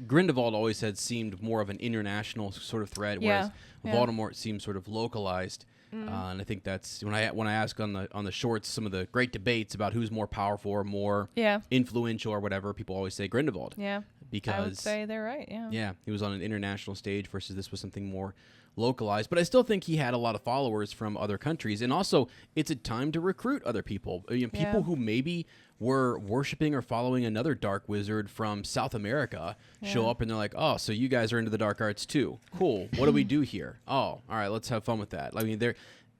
Grindelwald always seemed more of an international sort of threat, whereas Yeah. Voldemort seems sort of localized. And I think that's when I ask on the shorts some of the great debates about who's more powerful or more Yeah. influential or whatever, people always say Grindelwald. Yeah. Because I would say they're right. Yeah. he was on an international stage versus this was something more localized. But I still think he had a lot of followers from other countries, and also it's a time to recruit other people. People who maybe were worshiping or following another dark wizard from South America show Yeah. up and they're like, "Oh, so you guys are into the dark arts too? Cool. What do we do here? Oh, all right, let's have fun with that." I mean,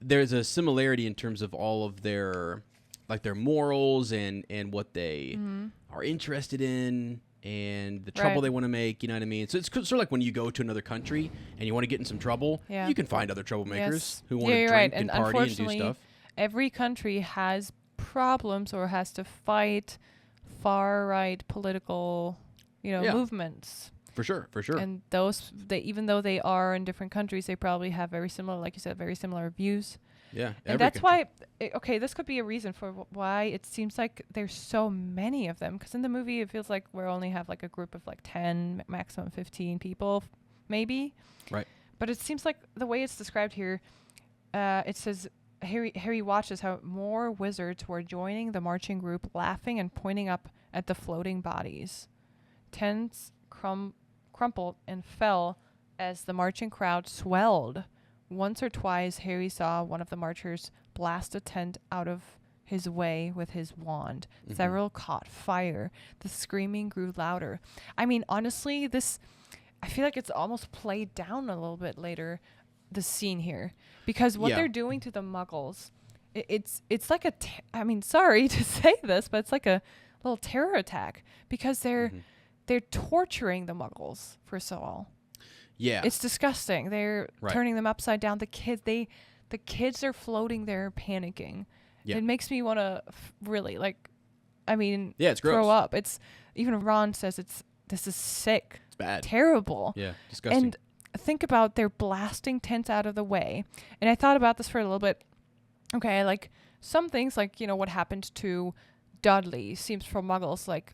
there's a similarity in terms of all of their morals and what they are interested in. And the trouble Right. they want to make, you know what I mean? So it's sort of like when you go to another country and you want to get in some trouble, Yeah. you can find other troublemakers Yes. who want to you're drink right. and And party and do unfortunately, stuff. every country has problems or has to fight far right political, Yeah. movements. For sure. And those, even though they are in different countries, they probably have very similar, like you said, very similar views. Yeah. And that's why, this could be a reason for why it seems like there's so many of them. Because in the movie, it feels like we only have like a group of like 10, maximum 15 people, maybe. Right. But it seems like the way it's described here, it says Harry watches how more wizards were joining the marching group, laughing and pointing up at the floating bodies. Tents crumpled and fell as the marching crowd swelled. Once or twice, Harry saw one of the marchers blast a tent out of his way with his wand. Mhm. Several caught fire. The screaming grew louder. I mean, honestly, I feel like it's almost played down a little bit later, the scene here. Because what Yeah. they're doing to the muggles, it's like I mean, sorry to say this, but it's like a little terror attack. Because they're torturing the muggles, first of all. Yeah. It's disgusting. They're Right. turning them upside down. The kids are floating there panicking. Yeah. It makes me want to really it's gross. throw up. It's even Ron says this is sick. It's bad. Terrible. Yeah. Disgusting. And think about they're blasting tents out of the way. And I thought about this for a little bit. Okay, like some things like, what happened to Dudley seems for muggles like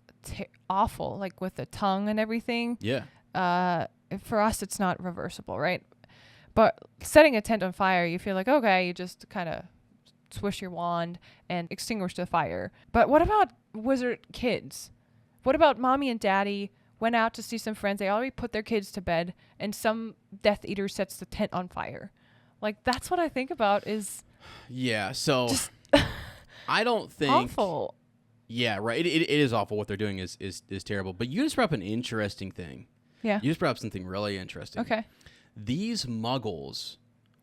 awful, like with the tongue and everything. Yeah. For us, it's not reversible, right? But setting a tent on fire, you feel like, okay, you just kind of swish your wand and extinguish the fire. But what about wizard kids? What about mommy and daddy went out to see some friends? They already put their kids to bed, and some Death Eater sets the tent on fire. Like, that's what I think about is Yeah. So just I don't think. awful. Yeah. Right. It is awful. What they're doing is terrible. But you just brought up an interesting thing. Yeah. You just brought up something really interesting. Okay. These muggles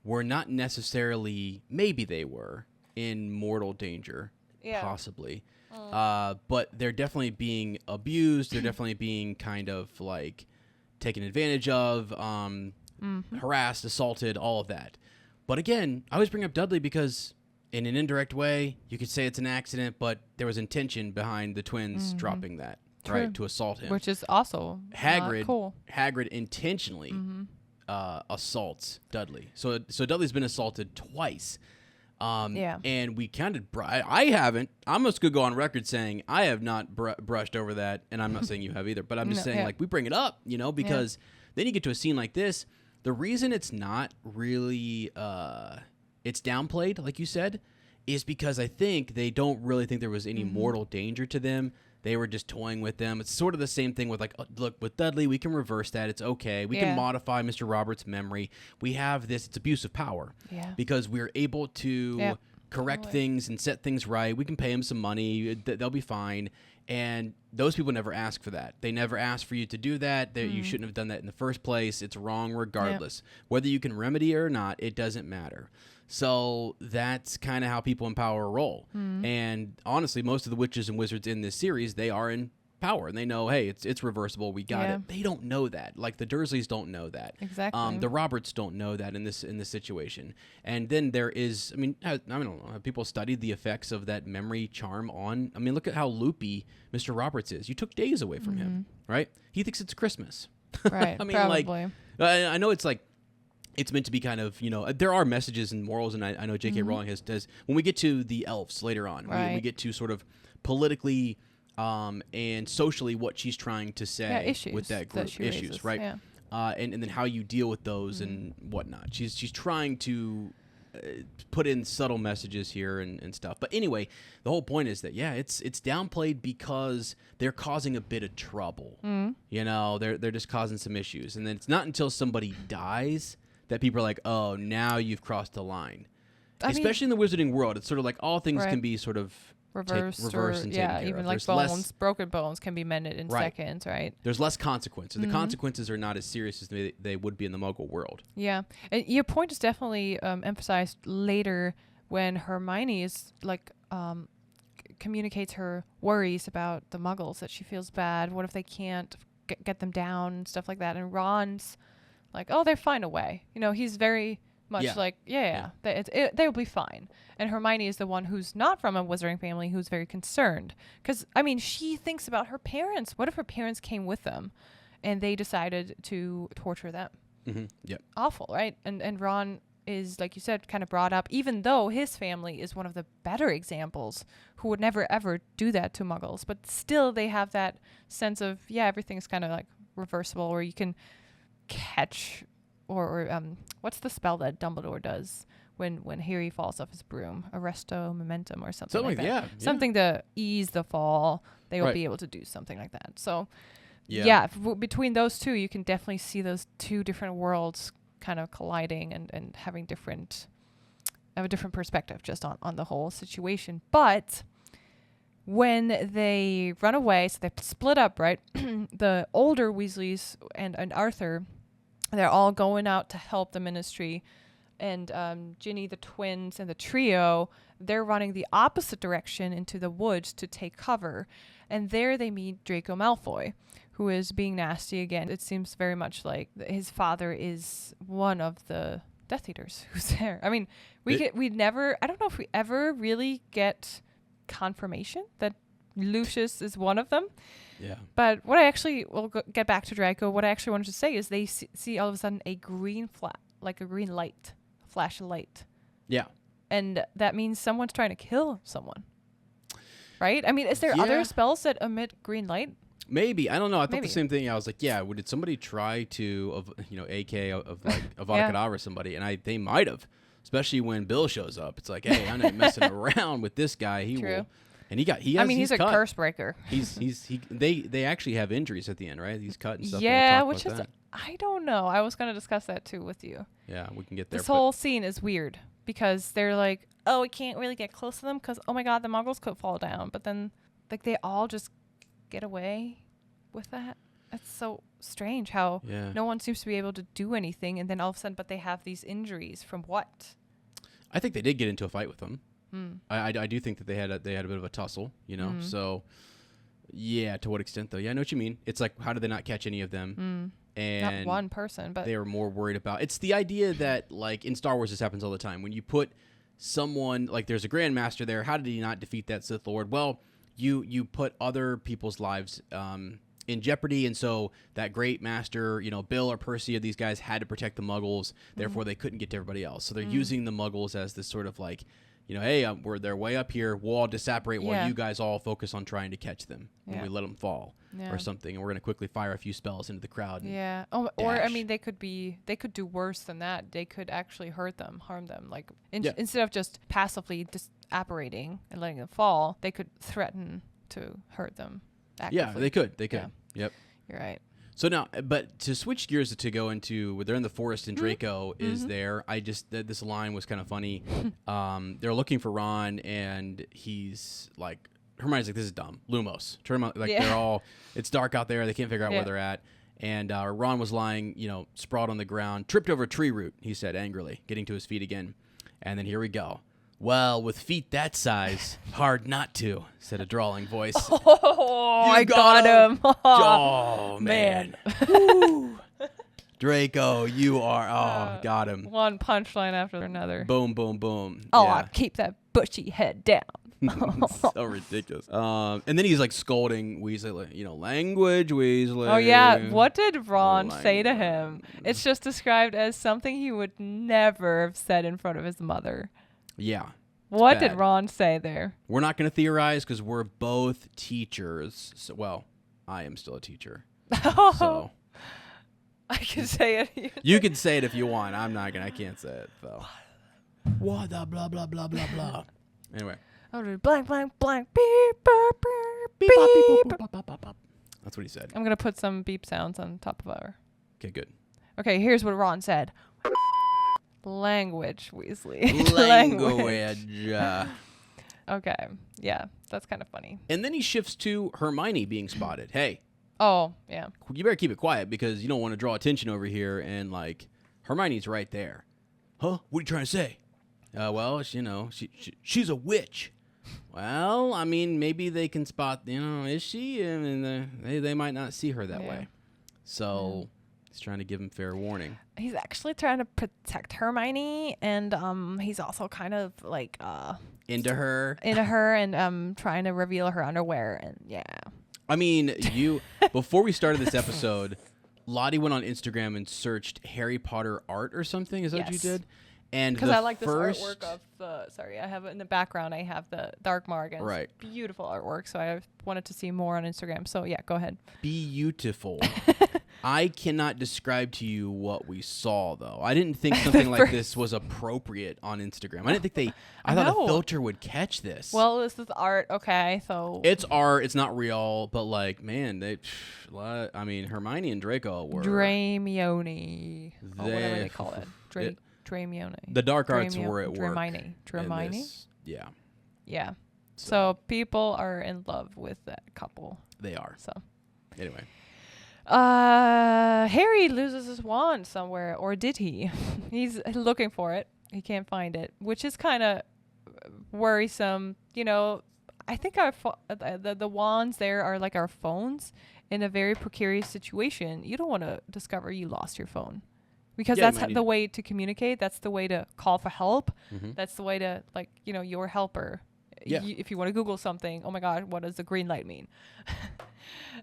were not necessarily, maybe they were, in mortal danger, Yeah. possibly. But they're definitely being abused. They're definitely being kind of like taken advantage of, harassed, assaulted, all of that. But again, I always bring up Dudley because in an indirect way, you could say it's an accident, but there was intention behind the twins dropping that, True. right, to assault him. Which is also Hagrid, not cool. Hagrid intentionally assaults Dudley. So Dudley's been assaulted twice. And we kind of, I haven't, I'm just going to go on record saying I have not brushed over that, and I'm not saying you have either, but I'm just saying, like, we bring it up, because then you get to a scene like this. The reason it's not really, it's downplayed, like you said, is because I think they don't really think there was any mortal danger to them. They were just toying with them. It's sort of the same thing with, like, look, with Dudley, we can reverse that. It's okay. We can modify Mr. Roberts' memory. We have this. It's abuse of power because we're able to correct things and set things right. We can pay them some money. They'll be fine. And those people never ask for that. They never ask for you to do that. You shouldn't have done that in the first place. It's wrong regardless. Whether you can remedy it or not, it doesn't matter. So that's kind of how people in power roll. And honestly, most of the witches and wizards in this series, they are in power. And they know, hey, it's reversible. We got it. They don't know that. Like the Dursleys don't know that. Exactly. The Roberts don't know that in this situation. And then there is, I don't know, have people studied the effects of that memory charm on? Look at how loopy Mr. Roberts is. You took days away from him, right? He thinks it's Christmas. Right. Probably. I know it's like, it's meant to be kind of, there are messages and morals, and I know J.K. Rowling does. When we get to the elves later on, we get to sort of politically and socially what she's trying to say with that group. Issues, right? Yeah. And then how you deal with those and whatnot. She's trying to put in subtle messages here and stuff. But anyway, the whole point is that, it's downplayed because they're causing a bit of trouble. They're just causing some issues. And then it's not until somebody dies that people are like, oh, now you've crossed the line. Especially in the wizarding world, it's sort of like all things can be sort of reversed and taken care even of. like bones, broken bones can be mended in seconds, right? There's less consequences. The consequences are not as serious as they would be in the Muggle world. Yeah, and your point is definitely emphasized later when Hermione is like communicates her worries about the Muggles, that she feels bad. What if they can't get them down and stuff like that? And Ron's like, oh, they'll find a way. He's very much like, they'll be fine. And Hermione is the one who's not from a wizarding family who's very concerned. Because, she thinks about her parents. What if her parents came with them and they decided to torture them? Awful, right? And Ron is, like you said, kind of brought up, even though his family is one of the better examples who would never, ever do that to Muggles. But still, they have that sense of, everything's kind of like reversible, or you can catch or what's the spell that Dumbledore does when Harry falls off his broom? Arresto momentum or something like that. Something to ease the fall. They will be able to do something like that. So between those two, you can definitely see those two different worlds kind of colliding and having a different perspective just on the whole situation. But when they run away, so they split up, right? The older Weasleys and Arthur, they're all going out to help the Ministry. And Ginny, the twins, and the trio, they're running the opposite direction into the woods to take cover. And there they meet Draco Malfoy, who is being nasty again. It seems very much like his father is one of the Death Eaters who's there. I don't know if we ever really get confirmation that Lucius is one of them. Yeah. But what I actually get back to Draco. What I actually wanted to say is they see all of a sudden a green light, flash of light. Yeah. And that means someone's trying to kill someone. Right? Is there other spells that emit green light? Maybe. I don't know. I thought the same thing. I was like, did somebody try to, AK of Avada Kedavra somebody? And they might have, especially when Bill shows up. It's like, hey, I'm not messing around with this guy. He will. And he's a curse breaker. They actually have injuries at the end, right? He's cut and stuff. Yeah, which is, I don't know. I was going to discuss that too with you. Yeah, we can get there. This whole scene is weird because they're like, oh, we can't really get close to them because, oh my God, the Muggles could fall down. But then, they all just get away with that. It's so strange how no one seems to be able to do anything. And then all of a sudden, but they have these injuries from what? I think they did get into a fight with them. I do think that they had a bit of a tussle, So, to what extent though? Yeah, I know what you mean. It's like, how did they not catch any of them? And not one person, but they were more worried about. It's the idea that, like, in Star Wars, this happens all the time. When you put someone, like, there's a Grandmaster there. How did he not defeat that Sith Lord? Well, you put other people's lives in jeopardy, and so that great master, Bill or Percy or these guys had to protect the Muggles. Therefore, they couldn't get to everybody else. So they're using the Muggles as this sort of like, hey, they're way up here. We'll all disapparate while you guys all focus on trying to catch them. And we let them fall or something. And we're going to quickly fire a few spells into the crowd. Yeah. Or I mean, they could do worse than that. They could actually harm them. Like instead of just passively disapparating and letting them fall, they could threaten to hurt them. Actively. Yeah, they could. Yeah. Yep. You're right. So now, but to switch gears to go into, they're in the forest and Draco is there. This line was kind of funny. They're looking for Ron and he's like, Hermione's like, this is dumb. Lumos. They're all, it's dark out there. They can't figure out where they're at. And Ron was lying, sprawled on the ground, tripped over a tree root, he said angrily, getting to his feet again. And then here we go. Well, with feet that size, hard not to, said a drawling voice. Oh, I got him. Oh, man. Draco, you are, got him. One punchline after another. Boom, boom, boom. Oh, I'll keep that bushy head down. So ridiculous. And then he's like scolding Weasley, language, Weasley. Oh, yeah. What did Ron say to him? It's just described as something he would never have said in front of his mother. Yeah. What did Ron say there? We're not going to theorize because we're both teachers. So, well, I am still a teacher. So I can say it. You can say it if you want. I'm not going to. I can't say it, though. What the blah, blah, blah, blah, blah. Anyway. Blank, blank, blank. Beep, beep, beep, beep. That's what he said. I'm going to put some beep sounds on top of our. Okay, good. Okay, here's what Ron said. Language, Weasley. Language. Okay. Yeah, that's kind of funny. And then he shifts to Hermione being spotted. Hey. Oh, yeah. You better keep it quiet because you don't want to draw attention over here. And, like, Hermione's right there. Huh? What are you trying to say? Well, she's a witch. Well, I mean, maybe they can spot, is she? I mean, they might not see her that way. So... He's trying to give him fair warning. He's actually trying to protect Hermione, and he's also kind of like into her and trying to reveal her underwear, and I mean, before we started this episode, Lottie went on Instagram and searched Harry Potter art or something. Is that what you did? And because I like this artwork of I have it in the background. I have the Dark Mark. And right. It's beautiful artwork. So I wanted to see more on Instagram. So yeah, go ahead. Beautiful. I cannot describe to you what we saw, though. I didn't think something like this was appropriate on Instagram. I didn't think I thought a filter would catch this. Well, this is art, okay, so... It's art. It's not real, but, like, man, Hermione and Draco were... Dramione. Or whatever they call it. Dramione. The dark arts were at work. Dramini? Yeah. Yeah. So people are in love with that couple. They are. So. Anyway. Harry loses his wand somewhere, or did he? He's looking for it. He can't find it, which is kind of worrisome. I think the wands there are like our phones in a very precarious situation. You don't want to discover you lost your phone. Because that's the way to communicate. That's the way to call for help. Mm-hmm. That's the way to, your helper. Yeah. If you want to Google something, oh my God, what does the green light mean?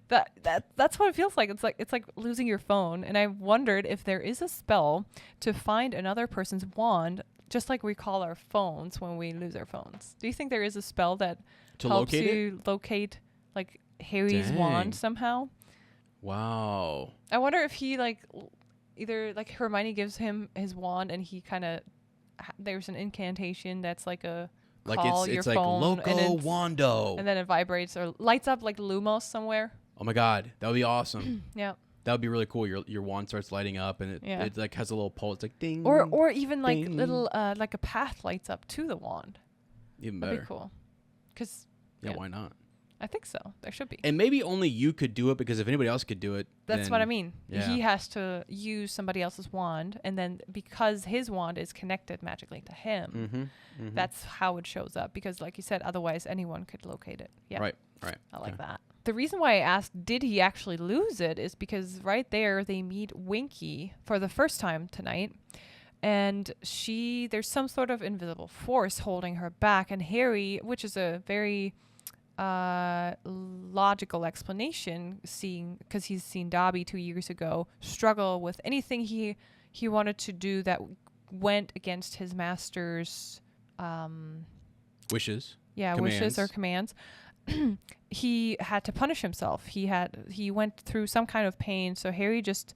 That's what it feels like. It's like losing your phone. And I wondered if there is a spell to find another person's wand, just like we call our phones when we lose our phones. Do you think there is a spell that helps you locate like Harry's wand somehow? Wow. I wonder if he either like Hermione gives him his wand and he kind of there's an incantation that's like a call your phone like Loco Wando, and then it vibrates or lights up like Lumos somewhere. Oh my God, that would be awesome. Yeah, that would be really cool. Your wand starts lighting up and it like has a little pulse. It's like ding. Or even ding. like little like a path lights up to the wand. Even better. That'd be cool. Cause why not? I think so. There should be. And maybe only you could do it, because if anybody else could do it, that's what I mean. Yeah. He has to use somebody else's wand, and then because his wand is connected magically to him, that's how it shows up. Because like you said, otherwise anyone could locate it. Yeah. Right. I like that. The reason why I asked, did he actually lose it, is because right there they meet Winky for the first time tonight. And there's some sort of invisible force holding her back. And Harry, which is a very... logical explanation, because he's seen Dobby 2 years ago struggle with anything he wanted to do that went against his master's wishes. Yeah, commands. wishes or commands. He had to punish himself. He went through some kind of pain, so Harry just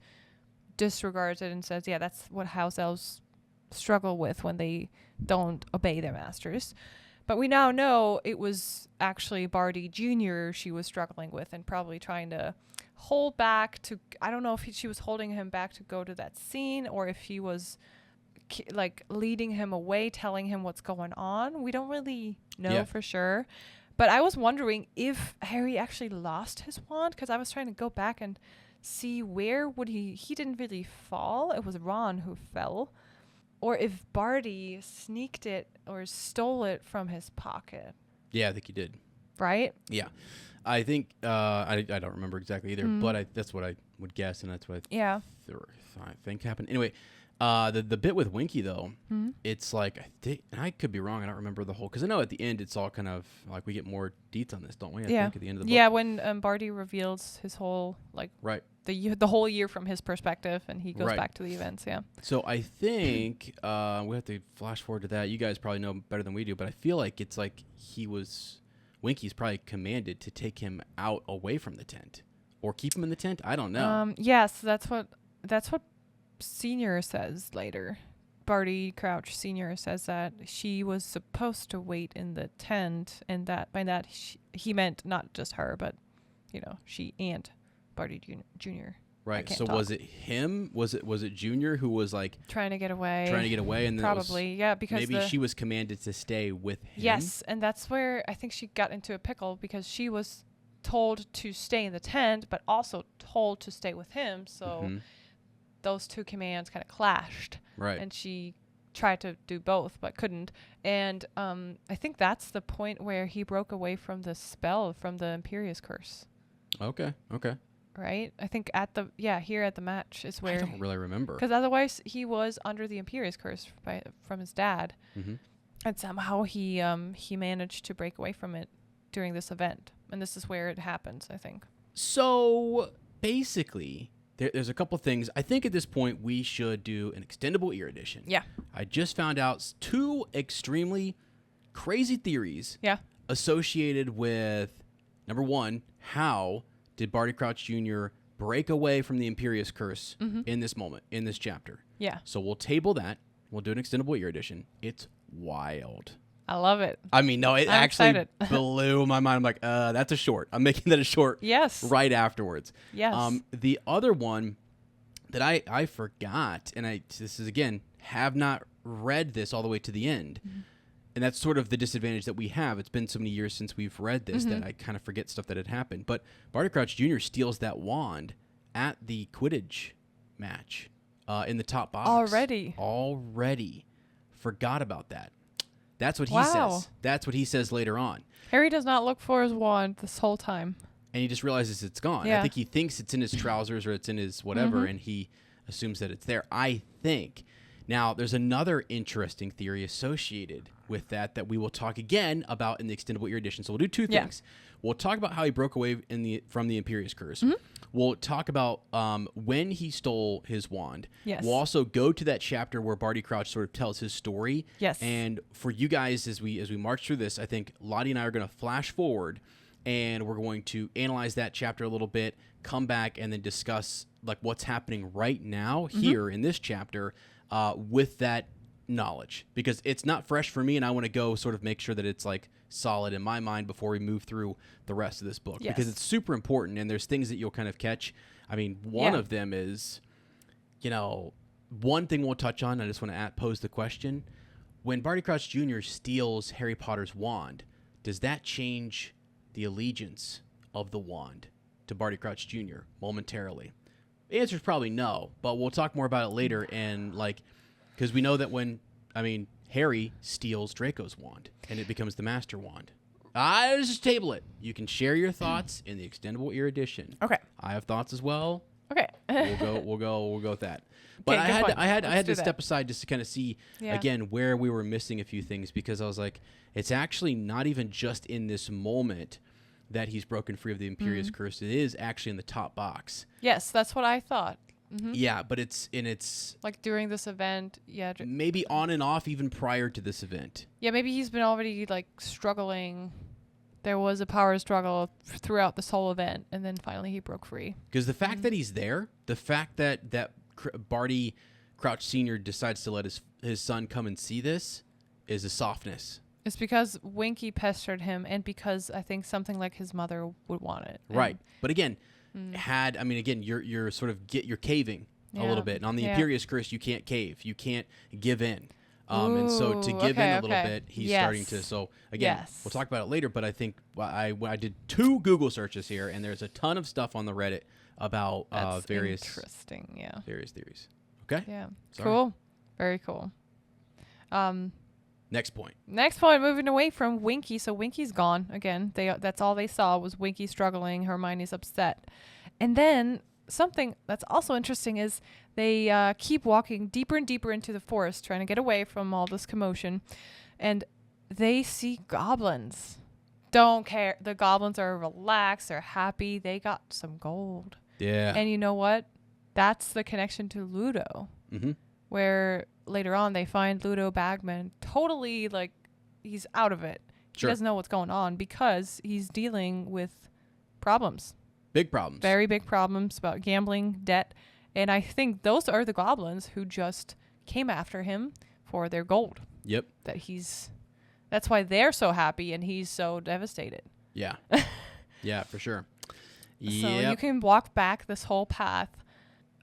disregards it and says, yeah, that's what house elves struggle with when they don't obey their masters. But we now know it was actually Barty Jr. she was struggling with and probably trying to hold back to, I don't know if she was holding him back to go to that scene or if he was like leading him away, telling him what's going on. We don't really know for sure. But I was wondering if Harry actually lost his wand, because I was trying to go back and see where would he didn't really fall. It was Ron who fell. Or if Barty sneaked it or stole it from his pocket. Yeah, I think he did. Right? Yeah. I think, I don't remember exactly either, but that's what I would guess, and that's what I think happened. Anyway, the bit with Winky, though, it's like, and I could be wrong, I don't remember the whole, because I know at the end it's all kind of, like, we get more deets on this, don't we? I think at the end of the book. Yeah, when Barty reveals his whole, like, right. The whole year from his perspective, and he goes back to the events, So I think we have to flash forward to that. You guys probably know better than we do, but I feel like it's like Winky's probably commanded to take him out away from the tent, or keep him in the tent. I don't know. Yes, that's what Senior says later. Barty Crouch Senior says that she was supposed to wait in the tent, and that by that he meant not just her, but she and Barty Jr. Right. So was it him? Was it Junior who was like trying to get away, and then probably because maybe she was commanded to stay with him. Yes, and that's where I think she got into a pickle, because she was told to stay in the tent, but also told to stay with him. So those two commands kind of clashed. Right. And she tried to do both, but couldn't. And I think that's the point where he broke away from the spell from the Imperious Curse. Okay. Right? I think here at the match is where... I don't really remember. Because otherwise he was under the Imperious Curse from his dad. And somehow he managed to break away from it during this event. And this is where it happens, I think. So basically, there's a couple things. I think at this point we should do an extendable ear edition. Yeah. I just found out 2 extremely crazy theories associated with, number 1, how did Barty Crouch Jr. break away from the Imperious Curse in this moment, in this chapter? Yeah. So we'll table that. We'll do an extendable ear edition. It's wild. I love it. I mean, no, it actually blew my mind. I'm like, that's a short. I'm making that a short right afterwards. Yes. The other one that I forgot, and this is, again, have not read this all the way to the end. And that's sort of the disadvantage that we have. It's been so many years since we've read this that I kind of forget stuff that had happened. But Barty Crouch Jr. steals that wand at the Quidditch match in the top box. Already. Forgot about that. That's what he says. That's what he says later on. Harry does not look for his wand this whole time. And he just realizes it's gone. I think he thinks it's in his trousers or it's in his whatever, and he assumes that it's there. I think. Now, there's another interesting theory associated with that we will talk again about in the extendable ear edition. So we'll do 2 things. We'll talk about how he broke away from the Imperious Curse. We'll talk about when he stole his wand. We'll also go to that chapter where Barty Crouch sort of tells his story. And for you guys, as we march through this, I think Lottie and I are going to flash forward, and we're going to analyze that chapter a little bit, come back, and then discuss like what's happening right now here in this chapter with that knowledge, because it's not fresh for me, and I want to go sort of make sure that it's like solid in my mind before we move through the rest of this book, because it's super important, and there's things that you'll kind of catch. I mean, one of them is, one thing we'll touch on, I just want to pose the question: when Barty Crouch Jr. steals Harry Potter's wand, does that change the allegiance of the wand to Barty Crouch Jr. momentarily? The answer is probably no, but we'll talk more about it later, and because we know that Harry steals Draco's wand, and it becomes the Master Wand. Let's just table it. You can share your thoughts in the extendable ear edition. Okay. I have thoughts as well. Okay. We'll go with that. But I had to step aside just to kind of see again where we were missing a few things, because I was like, it's actually not even just in this moment that he's broken free of the Imperious Curse. It is actually in the top box. Yes, that's what I thought. Yeah, but it's like during this event. Yeah, maybe on and off even prior to this event. Yeah, maybe he's been already like struggling. There was a power struggle throughout this whole event, and then finally he broke free. Because the fact that he's there, the fact that Barty Crouch Sr. decides to let his son come and see this is a softness. It's because Winky pestered him, and because I think something like his mother would want it. Right. But again, you're sort of you're caving a little bit. And on the Imperious Curse, you can't cave. You can't give in. And so to give in a little bit, he's starting to. So again, we'll talk about it later. But I think I did 2 Google searches here, and there's a ton of stuff on the Reddit about various theories. Okay. Yeah. Sorry. Cool. Very cool. Next point. Moving away from Winky. So Winky's gone again. That's all they saw was Winky struggling. Hermione's upset, and then something that's also interesting is they keep walking deeper and deeper into the forest, trying to get away from all this commotion, and they see goblins. Don't care. The goblins are relaxed. They're happy. They got some gold. Yeah. And you know what? That's the connection to Ludo. Mm-hmm. Where later on they find Ludo Bagman totally like he's out of it. Sure. He doesn't know what's going on because he's dealing with problems. Big problems. Very big problems about gambling, debt. And I think those are the goblins who just came after him for their gold. Yep. That's why they're so happy and he's so devastated. Yeah. Yeah, for sure. So you can walk back this whole path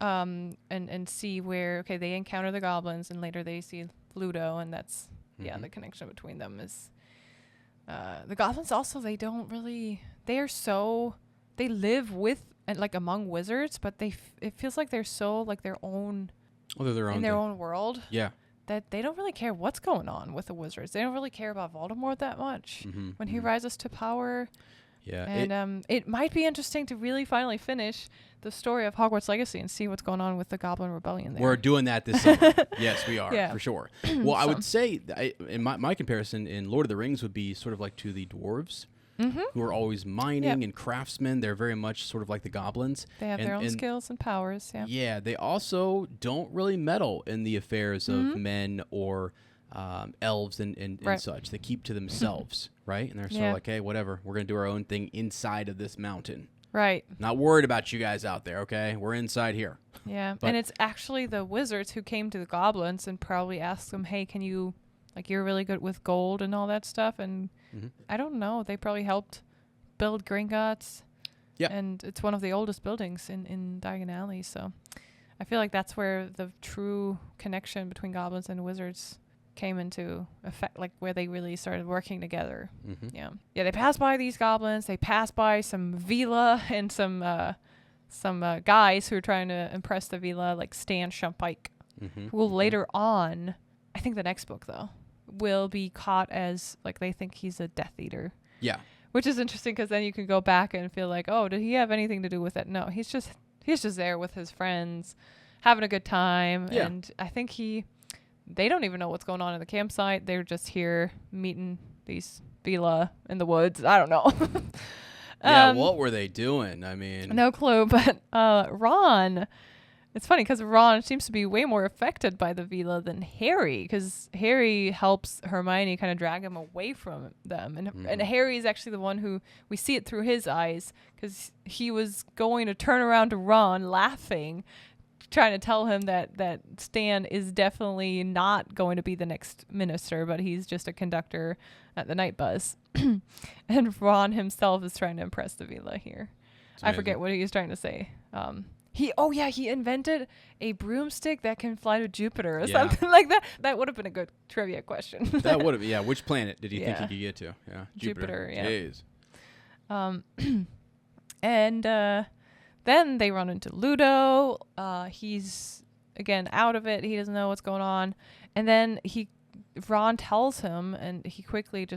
and see where, they encounter the goblins and later they see Ludo, and that's, the connection between them is, the goblins also, they live with, and like among wizards, but it feels like they're so like their own, they're their own in their own world. Yeah. That they don't really care what's going on with the wizards. They don't really care about Voldemort that much when he rises to power. Yeah. And it might be interesting to really finally finish the story of Hogwarts Legacy and see what's going on with the Goblin Rebellion there. We're doing that this summer. Yes, we are, for sure. Well, I would say, in my comparison, in Lord of the Rings would be sort of like to the dwarves, who are always mining and craftsmen. They're very much sort of like the goblins. They have their own skills and powers, Yeah, they also don't really meddle in the affairs of men or elves and such. They keep to themselves, right? And they're sort of like, hey, whatever. We're going to do our own thing inside of this mountain. Right. Not worried about you guys out there, okay? We're inside here. Yeah, and it's actually the wizards who came to the goblins and probably asked them, hey, can you, like, you're really good with gold and all that stuff. And I don't know. They probably helped build Gringotts. Yeah. And it's one of the oldest buildings in Diagon Alley. So I feel like that's where the true connection between goblins and wizards came into effect, like where they really started working together. Yeah, they pass by these goblins. They pass by some Vila and some guys who are trying to impress the Vila, like Stan Shumpike, who will later on, I think the next book though, will be caught as, like, they think he's a Death Eater. Yeah. Which is interesting because then you can go back and feel like, oh, did he have anything to do with it? No, he's just there with his friends, having a good time. Yeah. And I think they don't even know what's going on in the campsite. They're just here meeting these Vila in the woods. I don't know. What were they doing? I mean, no clue. But Ron, it's funny because Ron seems to be way more affected by the Vila than Harry, because Harry helps Hermione kind of drag him away from them. And Harry is actually the one who, we see it through his eyes, because he was going to turn around to Ron laughing, trying to tell him that Stan is definitely not going to be the next minister, but he's just a conductor at the night bus. And Ron himself is trying to impress the Vila here. I forget what he was trying to say. He invented a broomstick that can fly to Jupiter or something like that. That would have been a good trivia question. That would have, yeah. Which planet did you think he could get to? Yeah, Jupiter. Yeah. Jeez. And then they run into Ludo. He's again out of it. He doesn't know what's going on. And then Ron tells him, and he quickly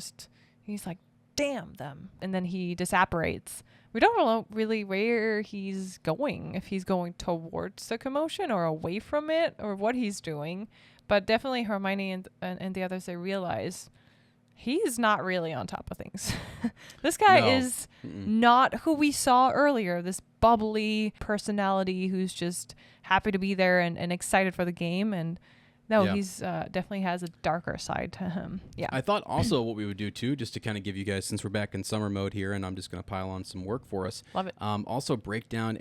he's like, damn them. And then he disapparates. We don't know really where he's going, if he's going towards the commotion or away from it or what he's doing. But definitely Hermione and the others, they realize he's not really on top of things. This guy is not who we saw earlier, this bubbly personality who's just happy to be there and excited for the game. And no, he's definitely has a darker side to him. Yeah. I thought also what we would do too, just to kind of give you guys, since we're back in summer mode here, and I'm just going to pile on some work for us. Love it. Also break down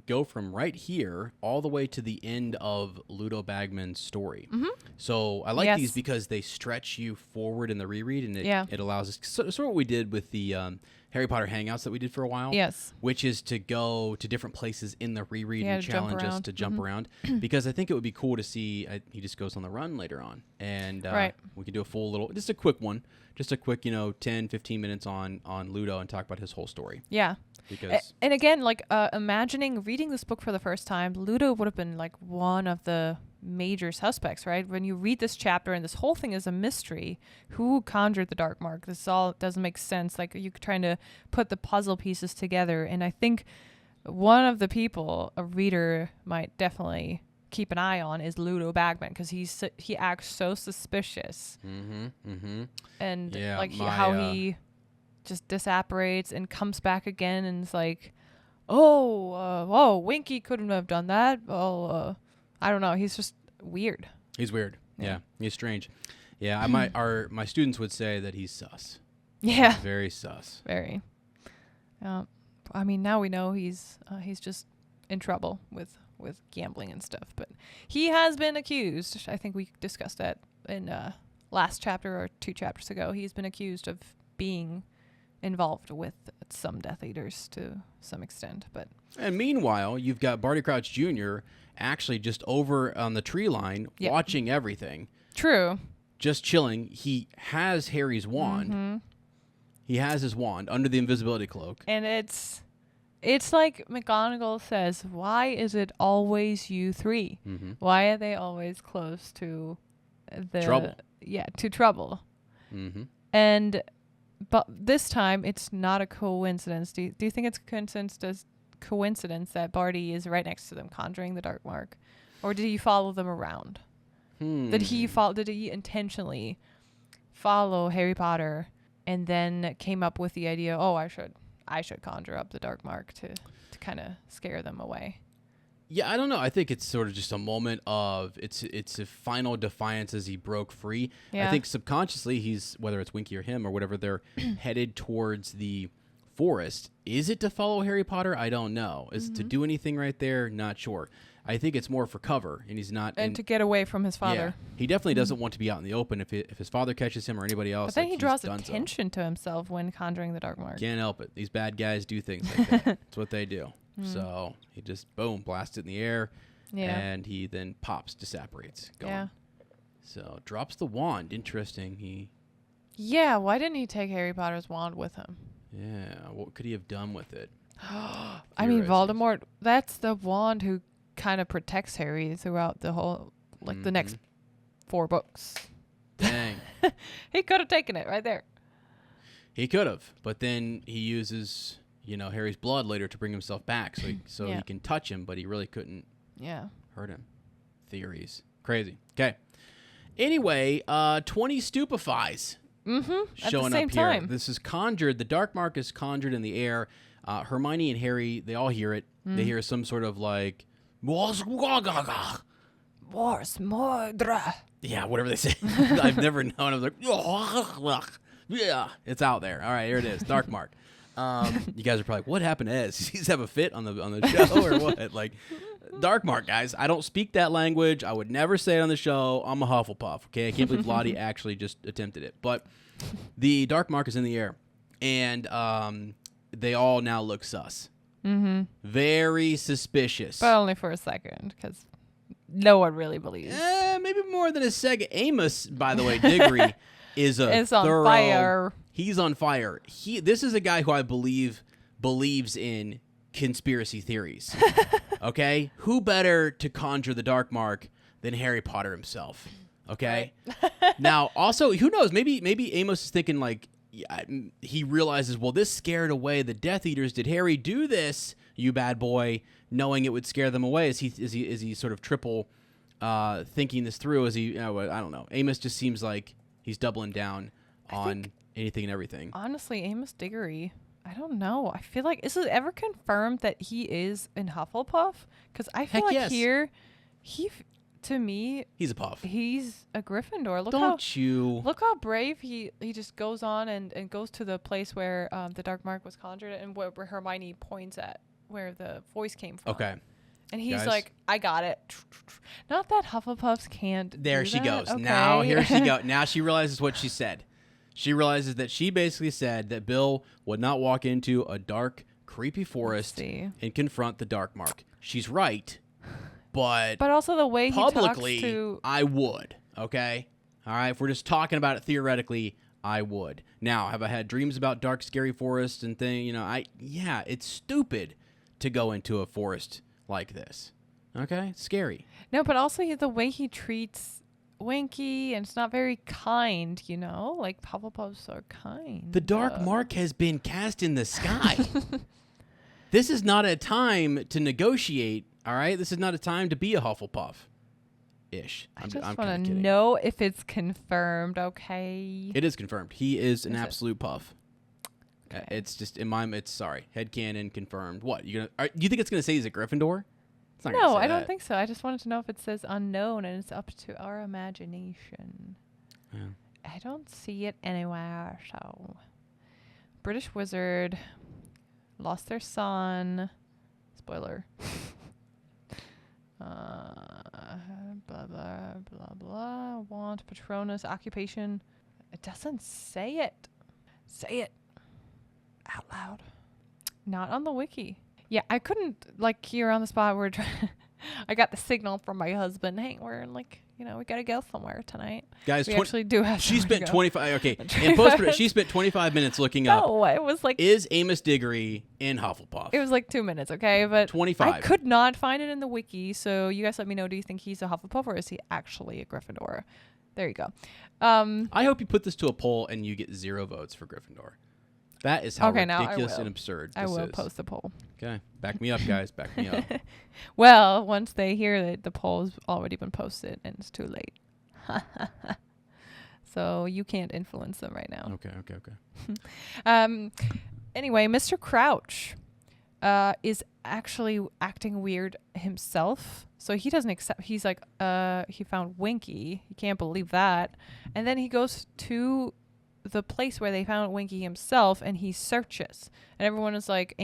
go from right here all the way to the end of Ludo Bagman's story. So I like these because they stretch you forward in the reread, and it allows us sort of what we did with the Harry Potter Hangouts that we did for a while. Yes. Which is to go to different places in the reread and challenge us to jump around. Because I think it would be cool to see, he just goes on the run later on. And we could do a full little, just a quick one. Just a quick, 10, 15 minutes on Ludo and talk about his whole story. Yeah. Because and again, like imagining reading this book for the first time, Ludo would have been like one of the major suspects, right? When you read this chapter and this whole thing is a mystery, who conjured the dark mark? This all doesn't make sense. Like you're trying to put the puzzle pieces together. And I think one of the people a reader might definitely keep an eye on is Ludo Bagman, because he acts so suspicious. And how he just disapparates and comes back again and is like, Winky couldn't have done that. I don't know. He's just weird. He's weird. Yeah. He's strange. Yeah. My students would say that he's sus. Yeah. Very sus. Very. I mean, now we know he's just in trouble with gambling and stuff, but he has been accused. I think we discussed that in last chapter or 2 chapters ago. He's been accused of being involved with some Death Eaters to some extent. And meanwhile, you've got Barty Crouch Jr. actually just over on the tree line watching everything. True. Just chilling. He has Harry's wand. He has his wand under the invisibility cloak. And it's like McGonagall says, why is it always you three? Why are they always close to the trouble? Yeah, to trouble. But this time, it's not a coincidence. Do you think it's a coincidence that Barty is right next to them, conjuring the dark mark, or did he follow them around? Did he intentionally follow Harry Potter and then came up with the idea? Oh, I should conjure up the dark mark to kind of scare them away. Yeah, I don't know. I think it's sort of just a moment of it's a final defiance as he broke free. Yeah. I think subconsciously he's, whether it's Winky or him or whatever, they're headed towards the forest. Is it to follow Harry Potter? I don't know. Is it to do anything right there? Not sure. I think it's more for cover, and he's not. And to get away from his father. Yeah, he definitely doesn't want to be out in the open if his father catches him or anybody else. But then he draws attention to himself when conjuring the dark mark. Can't help it. These bad guys do things like that. That's what they do. So he just, boom, blasts it in the air, and he then pops, disapparates. Gone. Yeah. So drops the wand. Interesting. Yeah, why didn't he take Harry Potter's wand with him? Yeah, what could he have done with it? I mean, Voldemort, that's the wand who kind of protects Harry throughout the whole, the next 4 books. Dang. He could have taken it right there. He could have, but then he uses... Harry's blood later to bring himself back, so he can touch him, but he really couldn't hurt him. Theories. Crazy. Okay. Anyway, 20 stupefies showing up here. Time. This is conjured. The dark mark is conjured in the air. Hermione and Harry, they all hear it. They hear some sort of like... Mors Mordra. Yeah, whatever they say. I've never known. I was like... Yeah, it's out there. All right, here it is. Dark mark. You guys are probably like, what happened to Ez? He's have a fit on the show or what? Like, dark mark, guys. I don't speak that language. I would never say it on the show. I'm a Hufflepuff, okay? I can't believe Lottie actually just attempted it. But the dark mark is in the air, and they all now look sus. Very suspicious. But only for a second, because no one really believes. Maybe more than a second. Amos, by the way, Diggory, is on fire. He's on fire. This is a guy who I believe believes in conspiracy theories. Okay? Who better to conjure the dark mark than Harry Potter himself? Okay? Right. Now, also, who knows? Maybe Amos is thinking like he realizes, well, this scared away the Death Eaters. Did Harry do this, you bad boy, knowing it would scare them away? Is he sort of triple thinking this through? Is he? I don't know. Amos just seems like he's doubling down on anything and everything. Honestly, Amos Diggory, I don't know. I feel like, is it ever confirmed that he is in Hufflepuff? Because I feel like yes. here, to me, He's a Puff. he's a Gryffindor. Look how brave he just goes on and goes to the place where the Dark Mark was conjured and where Hermione points at where the voice came from. Okay. And he's Guys. like, I got it. Not that Hufflepuffs can't. There do she that. goes. Okay. Now here she goes. Now she realizes what she said. She realizes that she basically said that Bill would not walk into a dark, creepy forest and confront the Dark Mark. She's right, but also the way publicly, he talks to I would. Okay, all right. If we're just talking about it theoretically, I would. Now, have I had dreams about dark, scary forests and things? You know, it's stupid to go into a forest like this. Okay, it's scary. No, but also the way he treats Winky, and it's not very kind, you know? Like, Hufflepuffs are kind. The Dark Mark has been cast in the sky. This is not a time to negotiate, all right? This is not a time to be a Hufflepuff-ish. I just want to know if it's confirmed, okay? It is confirmed. He is an absolute Puff. Okay. It's just, in my, headcanon confirmed. What? Do you think it's going to say he's a Gryffindor? It's not gonna No, say I don't that. think so. I just wanted to know if it says unknown and it's up to our imagination. Yeah. I don't see it anywhere, so. British wizard lost their son. Spoiler. Blah, blah, blah, blah. Want, Patronus, occupation. It doesn't say it. Say it out loud. Not on the wiki. Yeah, I couldn't, like, here on the spot, I got the signal from my husband. Hey, we're like, we got to go somewhere tonight. Guys, we actually do have she somewhere spent to go. 25, okay, in post she spent 25 minutes looking up. No, it was like, is Amos Diggory in Hufflepuff? it was like 2 minutes, okay? But 25. I could not find it in the wiki, so you guys let me know, do you think he's a Hufflepuff or is he actually a Gryffindor? There you go. I hope you put this to a poll and you get 0 votes for Gryffindor. That is how ridiculous and absurd this is. I will post the poll. Okay. Back me up, guys. Back me up. Well, once they hear that the poll has already been posted and it's too late. So you can't influence them right now. Okay. Anyway, Mr. Crouch is actually acting weird himself. So he doesn't accept. He's like, he found Winky. He can't believe that. And then he goes to the place where they found Winky himself and he searches. And everyone is like,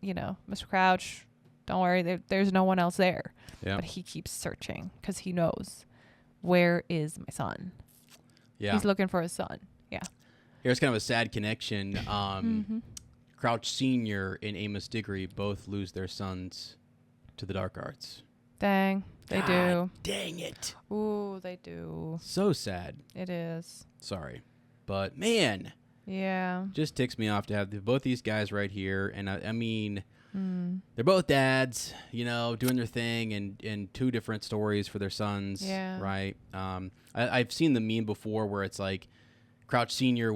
Mr. Crouch, don't worry. There's no one else there. Yeah. But he keeps searching because he knows, where is my son? Yeah. He's looking for his son. Yeah. Here's kind of a sad connection. Crouch Sr. and Amos Diggory both lose their sons to the dark arts. Dang. They do. Dang it. Ooh, they do. So sad. It is. Sorry. But, man. Yeah. Just ticks me off to have both these guys right here. And, I mean, they're both dads, doing their thing and 2 different stories for their sons. Yeah. Right? I've seen the meme before where it's like Crouch Sr.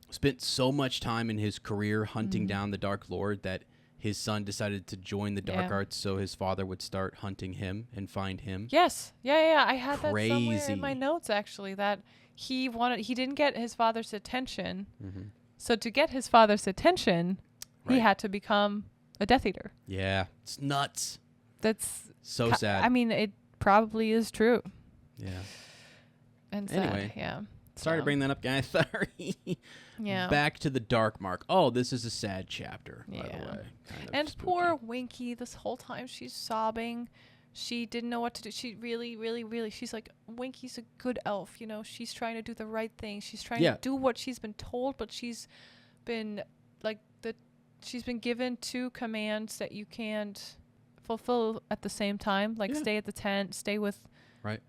spent so much time in his career hunting down the Dark Lord that his son decided to join the dark arts so his father would start hunting him and find him. Yes. Yeah. I had that somewhere in my notes, actually, that he didn't get his father's attention. So to get his father's attention, he had to become a Death Eater. Yeah. It's nuts. That's so sad. I mean, it probably is true. Yeah. And sad. Anyway. Yeah. Sorry to bring that up, guys. Sorry. Yeah. Back to the Dark Mark. Oh, this is a sad chapter, by the way. And spooky. Poor Winky, this whole time she's sobbing. She didn't know what to do. She really, she's like, Winky's a good elf, She's trying to do the right thing. She's trying to do what she's been told, but she's been, she's been given 2 commands that you can't fulfill at the same time. Like, stay at the tent, stay with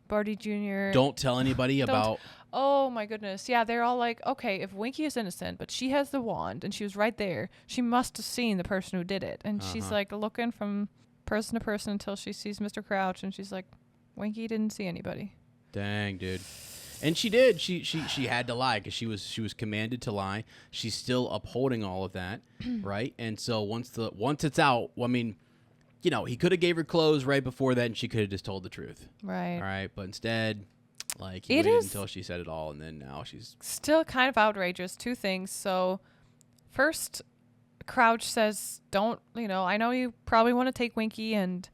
Barty Jr. Don't tell anybody about... Oh, my goodness. Yeah, they're all like, okay, if Winky is innocent, but she has the wand, and she was right there, she must have seen the person who did it. And she's, like, looking from person to person until she sees Mr. Crouch, and she's like, Winky didn't see anybody. Dang, dude. And she did. She had to lie because she was commanded to lie. She's still upholding all of that, right? And so once it's out, well, I mean, he could have gave her clothes right before that, and she could have just told the truth. Right. All right, but instead, Like, he It waited is until she said it all, and then now she's... still kind of outrageous. Two things. So, first, Crouch says, don't, I know you probably want to take Winky and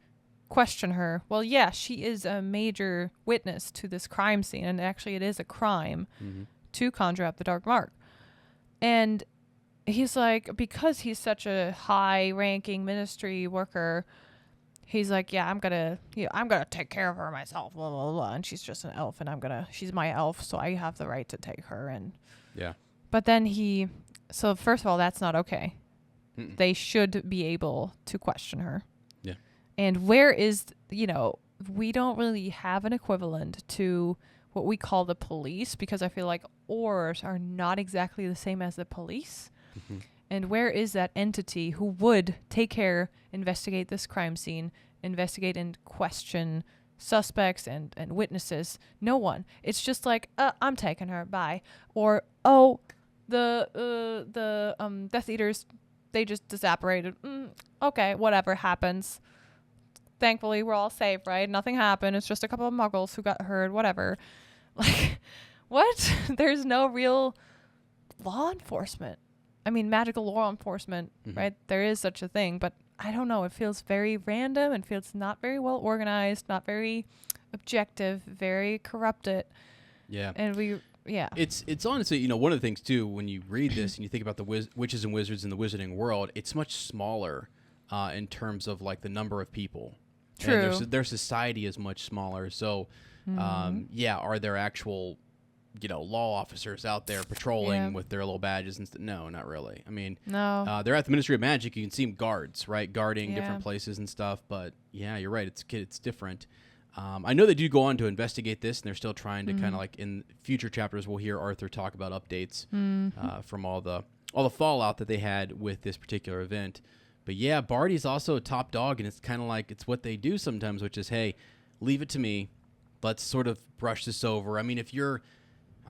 question her. Well, yeah, she is a major witness to this crime scene, and actually it is a crime to conjure up the Dark Mark. And he's like, because he's such a high-ranking ministry worker, he's like, yeah, I'm gonna take care of her myself, blah, blah, blah. And she's just an elf, and she's my elf, so I have the right to take her. And Yeah. But then so first of all, that's not okay. Mm-mm. They should be able to question her. Yeah. And where is, we don't really have an equivalent to what we call the police, because I feel like Aurors are not exactly the same as the police. Mm-hmm. And where is that entity who would take care, investigate this crime scene, investigate and question suspects and witnesses? No one. It's just like, I'm taking her, bye. Or, the Death Eaters, they just disapparated. Okay, whatever happens. Thankfully, we're all safe, right? Nothing happened. It's just a couple of muggles who got hurt, whatever. Like, what? There's no real law enforcement. I mean, magical law enforcement, right? There is such a thing, but I don't know. It feels very random and feels not very well organized, not very objective, very corrupted. Yeah. And It's honestly, one of the things, too, when you read this and you think about the witches and wizards in the wizarding world, it's much smaller in terms of, like, the number of people. True. And their society is much smaller. So, are there actual, law officers out there patrolling with their little badges and stuff? No, not really. I mean, no. They're at the Ministry of Magic. You can see them guards, right, guarding different places and stuff. But, yeah, you're right. It's different. I know they do go on to investigate this, and they're still trying to kind of, like, in future chapters, we'll hear Arthur talk about updates from all the fallout that they had with this particular event. But yeah, Barty's also a top dog, and it's kind of like it's what they do sometimes, which is, hey, leave it to me. Let's sort of brush this over. I mean,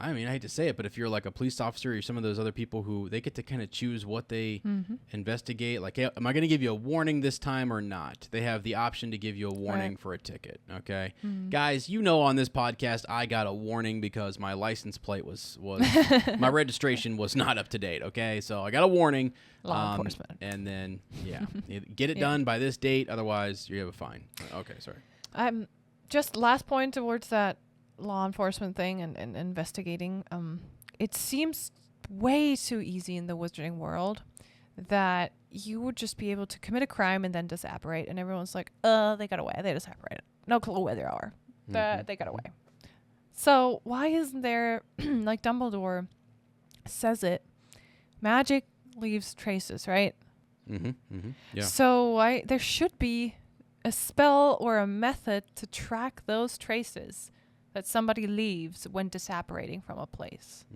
I hate to say it, but if you're like a police officer or some of those other people who they get to kind of choose what they investigate, like, hey, am I going to give you a warning this time or not? They have the option to give you a warning for a ticket, okay? Guys, on this podcast, I got a warning because my license plate was my registration was not up to date, okay? So I got a warning. Law enforcement. And then, get it done by this date, otherwise you have a fine. Okay, sorry. Just last point towards that law enforcement thing and investigating. It seems way too easy in the wizarding world that you would just be able to commit a crime and then disapparate, and everyone's like, they got away. They disapparated. No clue where they are. They got away. So why isn't there, like Dumbledore says magic leaves traces, right? Yeah. So there should be a spell or a method to track those traces that somebody leaves when disapparating from a place.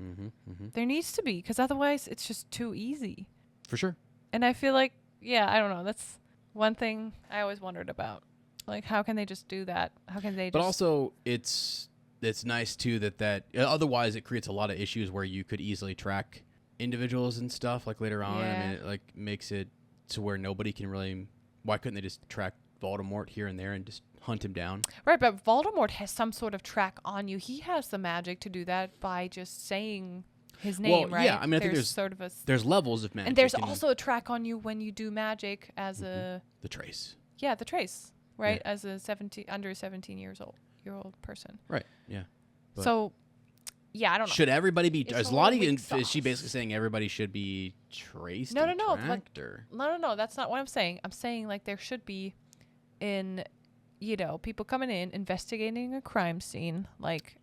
There needs to be, because otherwise it's just too easy. For sure. And I feel like, I don't know. That's one thing I always wondered about. Like, how can they just do that? How can they? But also, it's nice too that otherwise it creates a lot of issues where you could easily track individuals and stuff like later on. I mean, it like makes it to where nobody can really. Why couldn't they just track Voldemort here and there and just hunt him down? Right, but Voldemort has some sort of track on you. He has the magic to do that by just saying his name, right? Yeah, I mean, I think there's sort of there's levels of magic. And there's also a track on you when you do magic as the trace. Yeah, the trace, right? Yeah. As a under 17 year old person. Right. Yeah. But so, I don't know. Should everybody be? Is Lottie? Is she basically saying everybody should be traced? No. No. That's not what I'm saying. I'm saying like there should be, people coming in investigating a crime scene, like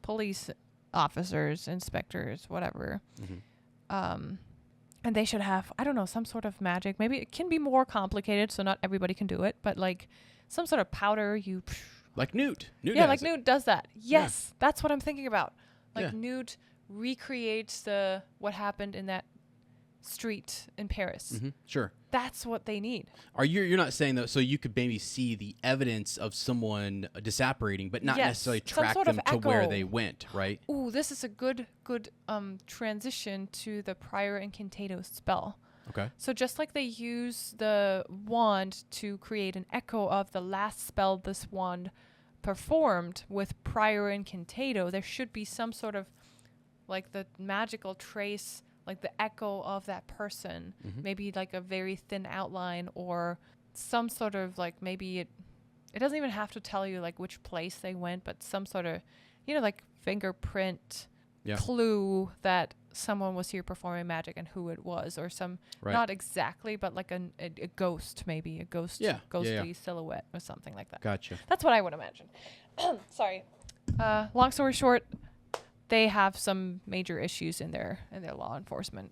police officers, inspectors, whatever. And they should have, I don't know, some sort of magic. Maybe it can be more complicated, so not everybody can do it, but like some sort of powder like Newt. Like Newt does that. Yes, that's what I'm thinking about. Like Newt recreates what happened in that street in Paris. Sure. That's what they need. You're not saying that so you could maybe see the evidence of someone disapparating, but not necessarily track them to where they went, right? Ooh, this is a good transition to the Prior Incantato spell. Okay. So just like they use the wand to create an echo of the last spell this wand performed with prior incantato, there should be some sort of like the magical trace, like the echo of that person, maybe like a very thin outline or some sort of like maybe it doesn't even have to tell you like which place they went, but some sort of, like fingerprint clue that someone was here performing magic and who it was, or some, not exactly, but like a ghost, maybe a ghostly silhouette or something like that. Gotcha. That's what I would imagine. Sorry. Long story short, they have some major issues in their law enforcement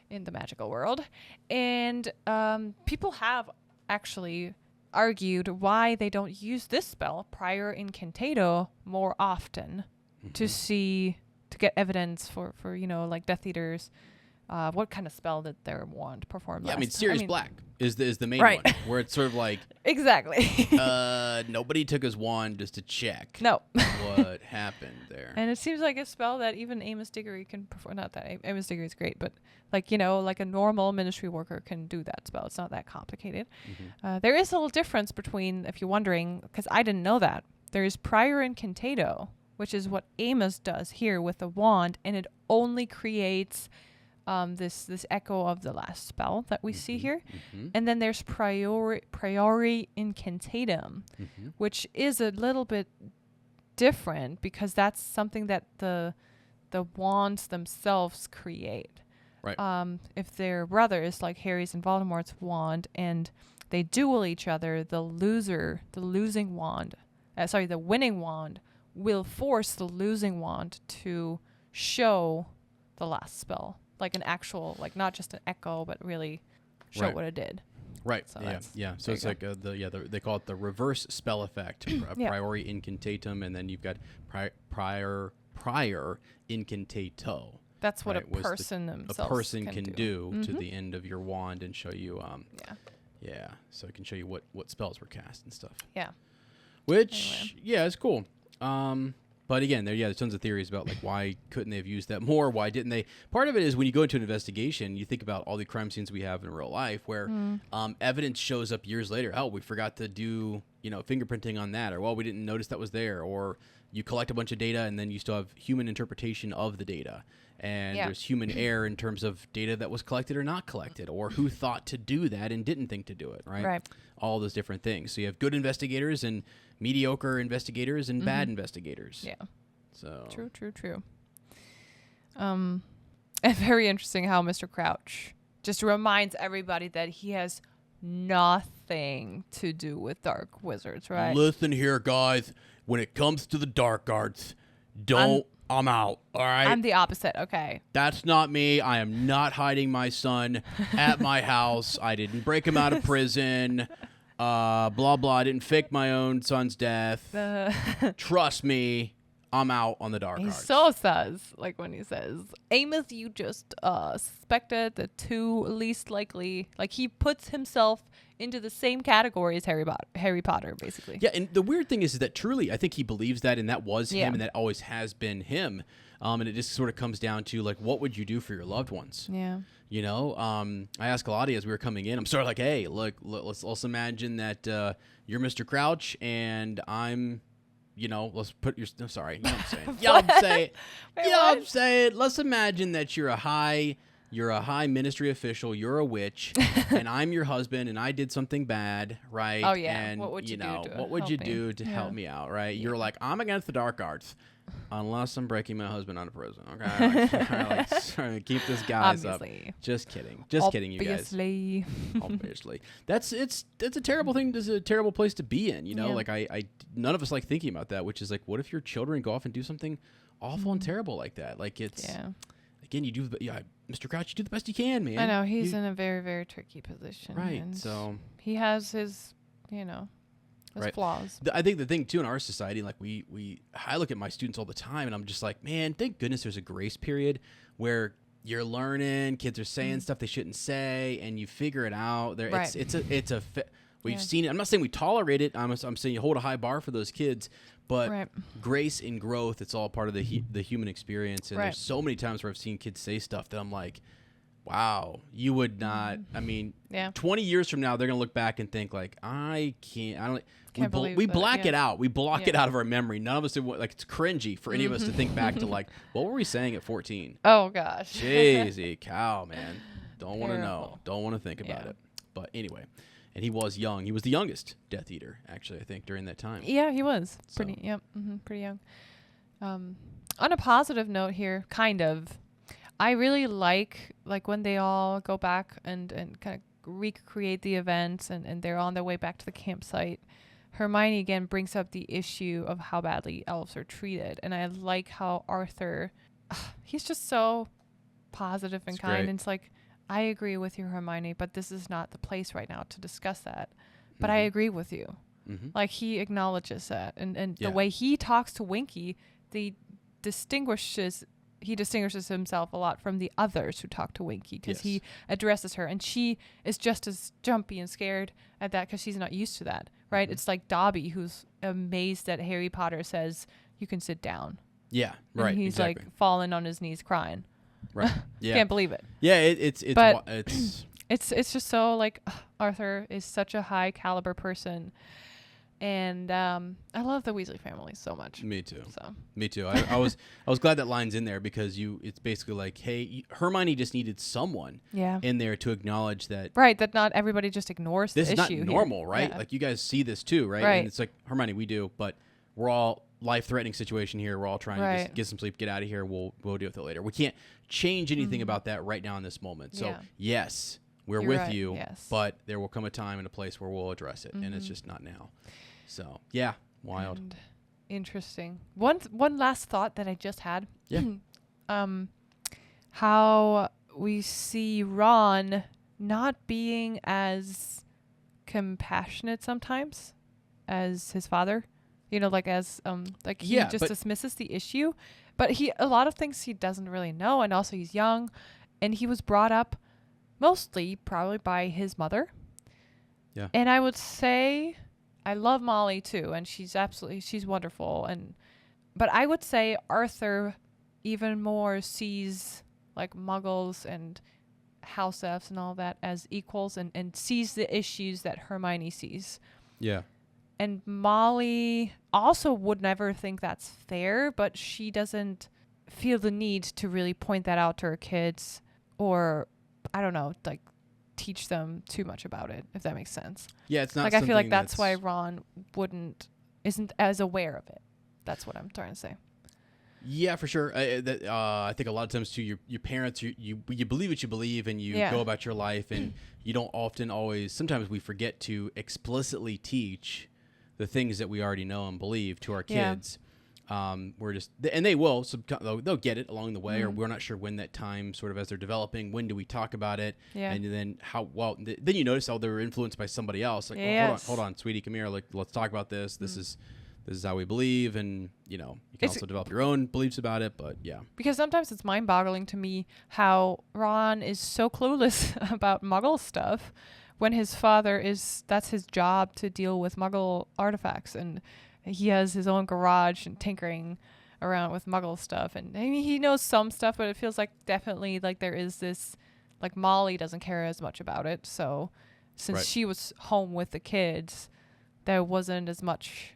in the magical world. And people have actually argued why they don't use this spell, prior incantato, more often to get evidence for like Death Eaters, what kind of spell did their wand perform last? I mean, Sirius Black is the main one, where it's sort of like exactly. Nobody took his wand just to check. No. What happened there? And it seems like a spell that even Amos Diggory can perform. Not that Amos Diggory is great, but like like a normal ministry worker can do that spell. It's not that complicated. There is a little difference between, if you're wondering, because I didn't know that, there is prior incantato, which is what Amos does here with the wand, and it only creates this echo of the last spell that we see here. And then there's priori incantatum, which is a little bit different because that's something that the wands themselves create. Right. If they're brothers, like Harry's and Voldemort's wand, and they duel each other, the winning wand will force the losing wand to show the last spell, like an actual, like not just an echo, but really show what it did. Right. So yeah. So it's like they call it the reverse spell effect, priori incantatum, and then you've got prior incantato. That's what a person themselves can do to the end of your wand and show you. So it can show you what spells were cast and stuff. Yeah. Which it's cool. But again, there's tons of theories about like why couldn't they have used that more? Why didn't they? Part of it is when you go into an investigation, you think about all the crime scenes we have in real life where evidence shows up years later. Oh, we forgot to do fingerprinting on that, or well, we didn't notice that was there, or you collect a bunch of data and then you still have human interpretation of the data, and there's human error in terms of data that was collected or not collected, or who thought to do that and didn't think to do it. Right. All those different things. So you have good investigators and mediocre investigators and bad investigators. Yeah. So True. And very interesting how Mr. Crouch just reminds everybody that he has nothing to do with dark wizards, right? Listen here, guys. When it comes to the dark arts, I'm out, all right? I'm the opposite, okay. That's not me. I am not hiding my son at my house. I didn't break him out of prison. Blah, blah. I didn't fake my own son's death. Trust me, I'm out on the dark arts. He so says, like when he says, Amos, you just suspected the two least likely. Like he puts himself into the same category as Harry Potter, basically. Yeah, and the weird thing is that truly, I think he believes that, and that was him, and that always has been him. And it just sort of comes down to, like, what would you do for your loved ones? Yeah. I asked Lottie as we were coming in, I'm sort of like, hey, look, let's imagine that you're Mr. Crouch, and I'm, let's put your, no, sorry, you know what I'm saying? You know what I'm saying? You know what I'm saying? Let's imagine that you're a high ministry official, you're a witch, and I'm your husband, and I did something bad, right? Oh, yeah. And, what would you do to help me out, right? Yeah. You're like, I'm against the dark arts. Unless I'm breaking my husband out of prison, okay? Trying to keep this guy up. Just kidding, you guys. Obviously, it's a terrible thing. It's a terrible place to be in. Like I none of us like thinking about that. Which is like, what if your children go off and do something awful and terrible like that? Like it's again, you do Mr. Crouch, you do the best you can, man. I know he's in a very, very tricky position, right? So he has his, flaws. I think the thing too in our society, like I look at my students all the time, and I'm just like, man, thank goodness there's a grace period where you're learning, kids are saying stuff they shouldn't say, and you figure it out. There, we've seen it. I'm not saying we tolerate it. I'm saying you hold a high bar for those kids, but grace and growth, it's all part of the human experience. And there's so many times where I've seen kids say stuff that I'm like, Wow. You would not, I mean, 20 years from now, they're going to look back and think like, I don't, we black it out. We block it out of our memory. None of us, like, it's cringy for any of us to think back to like, what were we saying at 14? Oh gosh. Jeezy cow, man. Don't want to know. Don't want to think about it. But anyway, and he was young. He was the youngest Death Eater, actually, I think, during that time. Yeah, he was. Pretty young. On a positive note here, kind of, I really like when they all go back and kind of recreate the events and they're on their way back to the campsite. Hermione again brings up the issue of how badly elves are treated. And I like how Arthur, he's just so positive and kind. Great. And it's like, I agree with you, Hermione, but this is not the place right now to discuss that. But I agree with you. Like, he acknowledges that. And the way he talks to Winky, he distinguishes himself a lot from the others who talk to Winky because he addresses her. And she is just as jumpy and scared at that because she's not used to that, right? It's like Dobby, who's amazed that Harry Potter says, you can sit down. Yeah, right. And he's like falling on his knees crying. Right. Yeah. Can't believe it. Yeah, it's just so like Arthur is such a high caliber person, and I love the Weasley family so much. Me too. So me too. I was glad that line's in there because it's basically like, hey, Hermione just needed someone in there to acknowledge that that not everybody just ignores this the is issue not normal, here. right? Yeah. Like, you guys see this too, right? And it's like, Hermione, we do, but we're all life-threatening situation here. We're all trying to just get some sleep, get out of here. We'll deal with it later. We can't change anything about that right now in this moment. So yes, we're with you, but there will come a time and a place where we'll address it, and it's just not now. So yeah, wild. And interesting. One last thought that I just had. Yeah. How we see Ron not being as compassionate sometimes as his father. You know, like as like he just dismisses the issue, but a lot of things he doesn't really know, and also he's young, and he was brought up mostly probably by his mother. Yeah. And I would say I love Molly too, and she's wonderful, but I would say Arthur even more sees like Muggles and house elves and all that as equals, and sees the issues that Hermione sees. Yeah. And Molly also would never think that's fair, but she doesn't feel the need to really point that out to her kids, or I don't know, like teach them too much about it, if that makes sense. Yeah, it's not like I feel like that's why Ron isn't as aware of it. That's what I'm trying to say. Yeah, for sure. I think a lot of times too, your parents, you believe what you believe, and you go about your life, and you don't often always. Sometimes we forget to explicitly teach the things that we already know and believe to our kids. We're just, and they will, they'll get it along the way, or we're not sure when that time, sort of as they're developing, when do we talk about it? Yeah. And then then you notice how they were influenced by somebody else. Like, hold on, sweetie, come here. Like, let's talk about this. This is how we believe. And, you can also develop your own beliefs about it, but yeah. Because sometimes it's mind boggling to me how Ron is so clueless about Muggle stuff, when his father that's his job to deal with Muggle artifacts, and he has his own garage and tinkering around with Muggle stuff. And I mean, he knows some stuff, but it feels like definitely like there is this, like Molly doesn't care as much about it. So since she was home with the kids, there weren't as much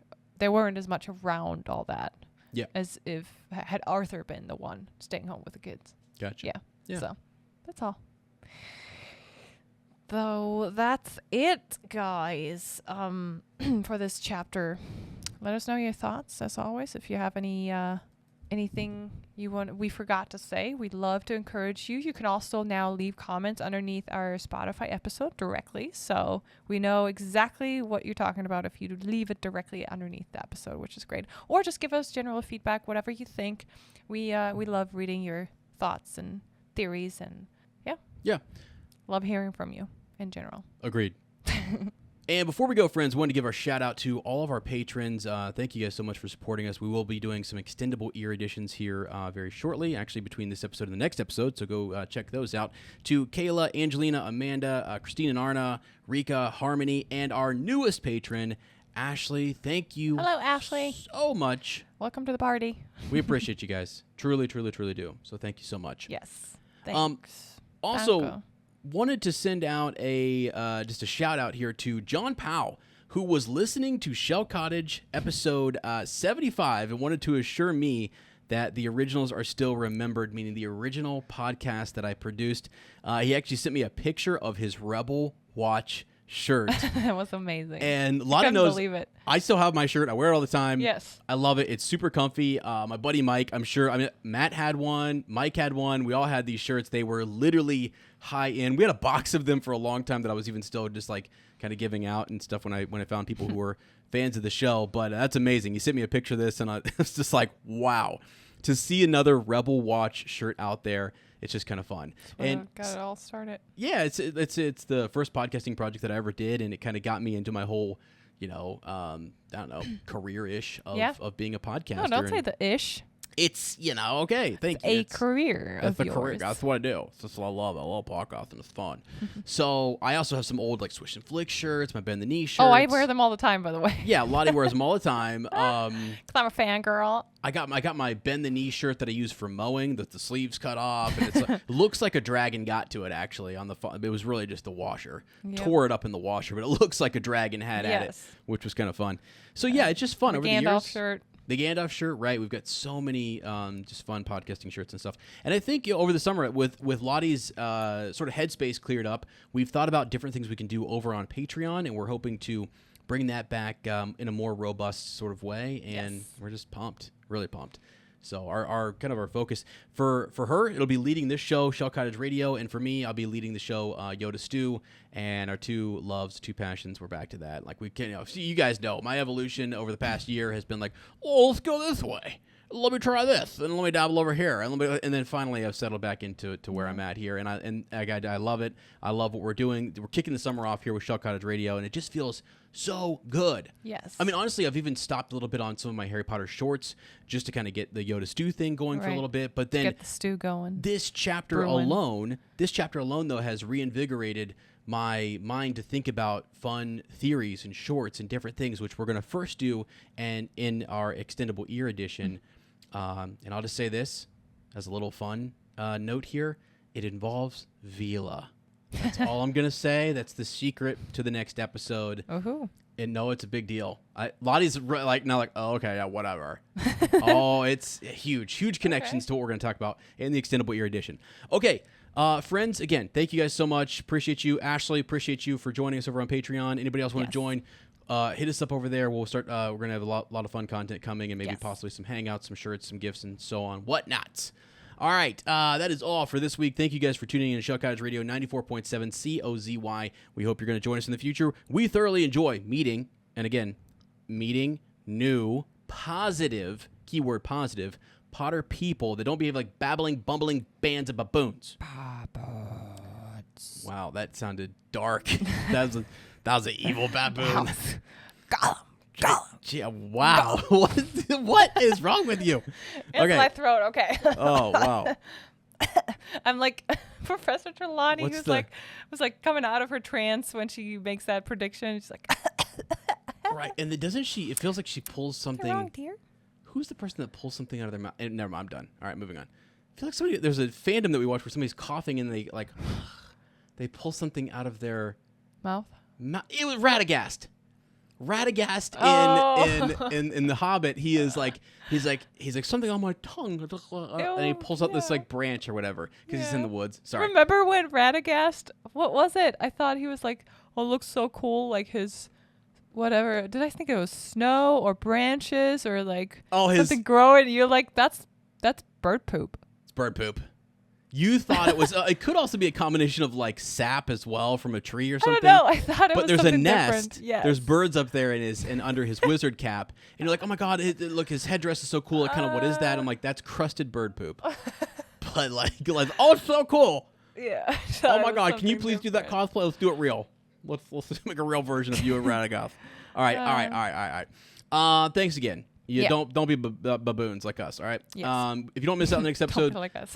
around all that. Yeah. As if had Arthur been the one staying home with the kids. Gotcha. Yeah. So that's all. Though that's it, guys, for this chapter. Let us know your thoughts, as always. If you have anything we forgot to say, we'd love to encourage you. You can also now leave comments underneath our Spotify episode directly, so we know exactly what you're talking about if you leave it directly underneath the episode, which is great. Or just give us general feedback, whatever you think. We love reading your thoughts and theories, and love hearing from you. In general. Agreed. And before we go, friends, wanted to give our shout out to all of our patrons. Thank you guys so much for supporting us. We will be doing some extendable ear editions here very shortly, actually between this episode and the next episode, so go check those out. To Kayla, Angelina, Amanda, Christine and Arna, Rika, Harmony, and our newest patron, Ashley. Thank you. Hello, Ashley. So much. Welcome to the party. We appreciate you guys. Truly, truly, truly do. So thank you so much. Yes. Thanks. Also, wanted to send out just a shout out here to John Powell, who was listening to Shell Cottage episode 75 and wanted to assure me that the originals are still remembered, meaning the original podcast that I produced. He actually sent me a picture of his Rebel Watch shirt. That was amazing. And Lottie knows believe it. I still have my shirt. I wear it all the time. Yes. I love it. It's super comfy. My buddy Mike, Matt had one. Mike had one. We all had these shirts. They were literally high end. We had a box of them for a long time that I was even still just like kind of giving out and stuff when I found people who were fans of the show. But that's amazing. You sent me a picture of this, and it's just like, wow. To see another Rebel Watch shirt out there, it's just kind of fun. And got it all started. Yeah, it's the first podcasting project that I ever did, and it kind of got me into my whole, I don't know, career-ish of being a podcaster. No, don't say the ish. It's, okay, thank you. It's a career of yours. Career. That's what I do. That's what I love. I love podcasting. It's fun. So I also have some old like Swish and Flick shirts, my Bend the Knee shirts. Oh, I wear them all the time, by the way. Yeah, Lottie wears them all the time. 'Cause I'm a fangirl. I got my Bend the Knee shirt that I use for mowing, that the sleeves cut off, and it looks like a dragon got to it actually on the it was really just the washer. Yep. Tore it up in the washer, but it looks like a dragon had at it, which was kind of fun. So yeah, it's just fun over the years. Gandalf shirt. The Gandalf shirt, right? We've got so many just fun podcasting shirts and stuff. And I think over the summer, with Lottie's sort of headspace cleared up, we've thought about different things we can do over on Patreon, and we're hoping to bring that back in a more robust sort of way. And we're just pumped, really pumped. So our kind of our focus for her, it'll be leading this show, Shell Cottage Radio, and for me, I'll be leading the show, Yoda Stew, and our two loves, two passions. We're back to that. Like we can, you guys know my evolution over the past year has been like, oh, let's go this way. Let me try this, and let me dabble over here, and then finally I've settled back into where I'm at here, and I love it. I love what we're doing. We're kicking the summer off here with Shell Cottage Radio, and it just feels so good. Yes. I mean, honestly, I've even stopped a little bit on some of my Harry Potter shorts just to kind of get the Yoda Stew thing going for a little bit, but then get the stew going. This chapter alone, though, has reinvigorated my mind to think about fun theories and shorts and different things, which we're going to first do and in our extendable ear edition. And I'll just say this as a little fun note here. It involves Vila. That's all I'm going to say. That's the secret to the next episode. Oh, And no, it's a big deal. Lottie's like, oh, okay, yeah, whatever. Oh, it's huge connections to what we're going to talk about in the extendable ear edition. Okay, friends, again, thank you guys so much. Appreciate you. Ashley, appreciate you for joining us over on Patreon. Anybody else want to join? Hit us up over there. We'll start. We're gonna have a lot of fun content coming, and maybe possibly some hangouts, some shirts, some gifts, and so on, whatnot. All right, that is all for this week. Thank you guys for tuning in to Shell Cottage Radio 94.7 COZY. We hope you're going to join us in the future. We thoroughly enjoy meeting new, positive, keyword positive, Potter people that don't behave like babbling, bumbling bands of baboons. Baboons. Wow, that sounded dark. That was an evil baboon. Gee, wow. What is wrong with you? It's my throat. Okay. Oh, wow. I'm like Professor Trelawney, was like coming out of her trance when she makes that prediction. She's like, right. And doesn't she? It feels like she pulls something. Wrong, dear? Who's the person that pulls something out of their mouth? Never mind. I'm done. All right, moving on. I feel like there's a fandom that we watch where somebody's coughing and they like they pull something out of their mouth. It was Radagast. Radagast in The Hobbit, he's like something on my tongue, and he pulls out this like branch or whatever because he's in the woods. Sorry. Remember when Radagast? What was it? I thought he was like, oh, it looks so cool, like his whatever. Did I think it was snow or branches or like something growing? You're like, that's bird poop. It's bird poop. You thought it was. It could also be a combination of like sap as well from a tree or something. I don't know. I thought it was. But there's something a nest. Different. Yes. There's birds up there and under his wizard cap, and you're like, oh my god, look, his headdress is so cool. Like, kind of, what is that? I'm like, that's crusted bird poop. But like, oh, it's so cool. Yeah. Oh my god, can you please do that cosplay? Let's do it real. Let's make a real version of you at Radagast. All right. Thanks again. Don't be baboons like us. All right. Yes. If you don't miss out on the next episode, like us.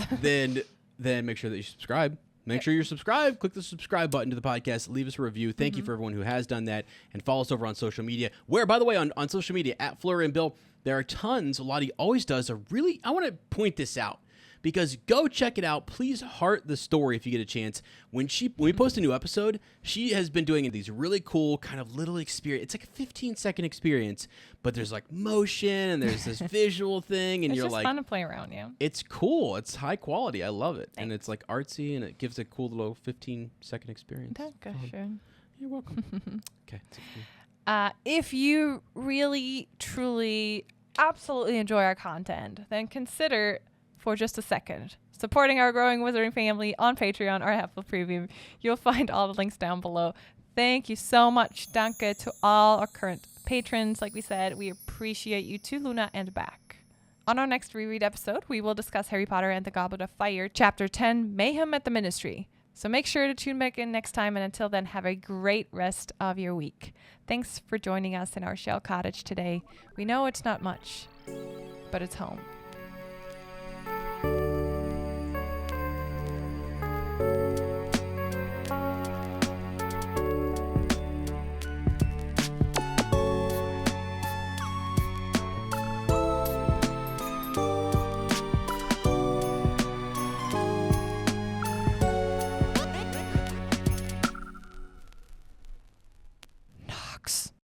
then make sure that you subscribe. Make sure you're subscribed. Click the subscribe button to the podcast. Leave us a review. Thank you for everyone who has done that. And follow us over on social media. Where, by the way, on social media, at fleurandbill, there are tons. Lottie always does I want to point this out because go check it out. Please heart the story if you get a chance. When we post a new episode, she has been doing these really cool kind of little experience. It's like a 15-second experience, but there's like motion and there's this visual thing, and It's you're just like, fun to play around, yeah. it's cool. It's high quality. I love it. Thanks. And it's like artsy, and it gives a cool little 15-second experience. Dankeschön. You're welcome. Okay. If you really, truly, absolutely enjoy our content, then consider, for just a second, supporting our growing Wizarding family on Patreon or Apple Premium. You'll find all the links down below. Thank you so much, Danke, to all our current patrons. Like we said, we appreciate you to Luna and back. On our next reread episode, we will discuss Harry Potter and the Goblet of Fire, Chapter 10, Mayhem at the Ministry. So make sure to tune back in next time, and until then, have a great rest of your week. Thanks for joining us in our shell cottage today. We know it's not much, but it's home.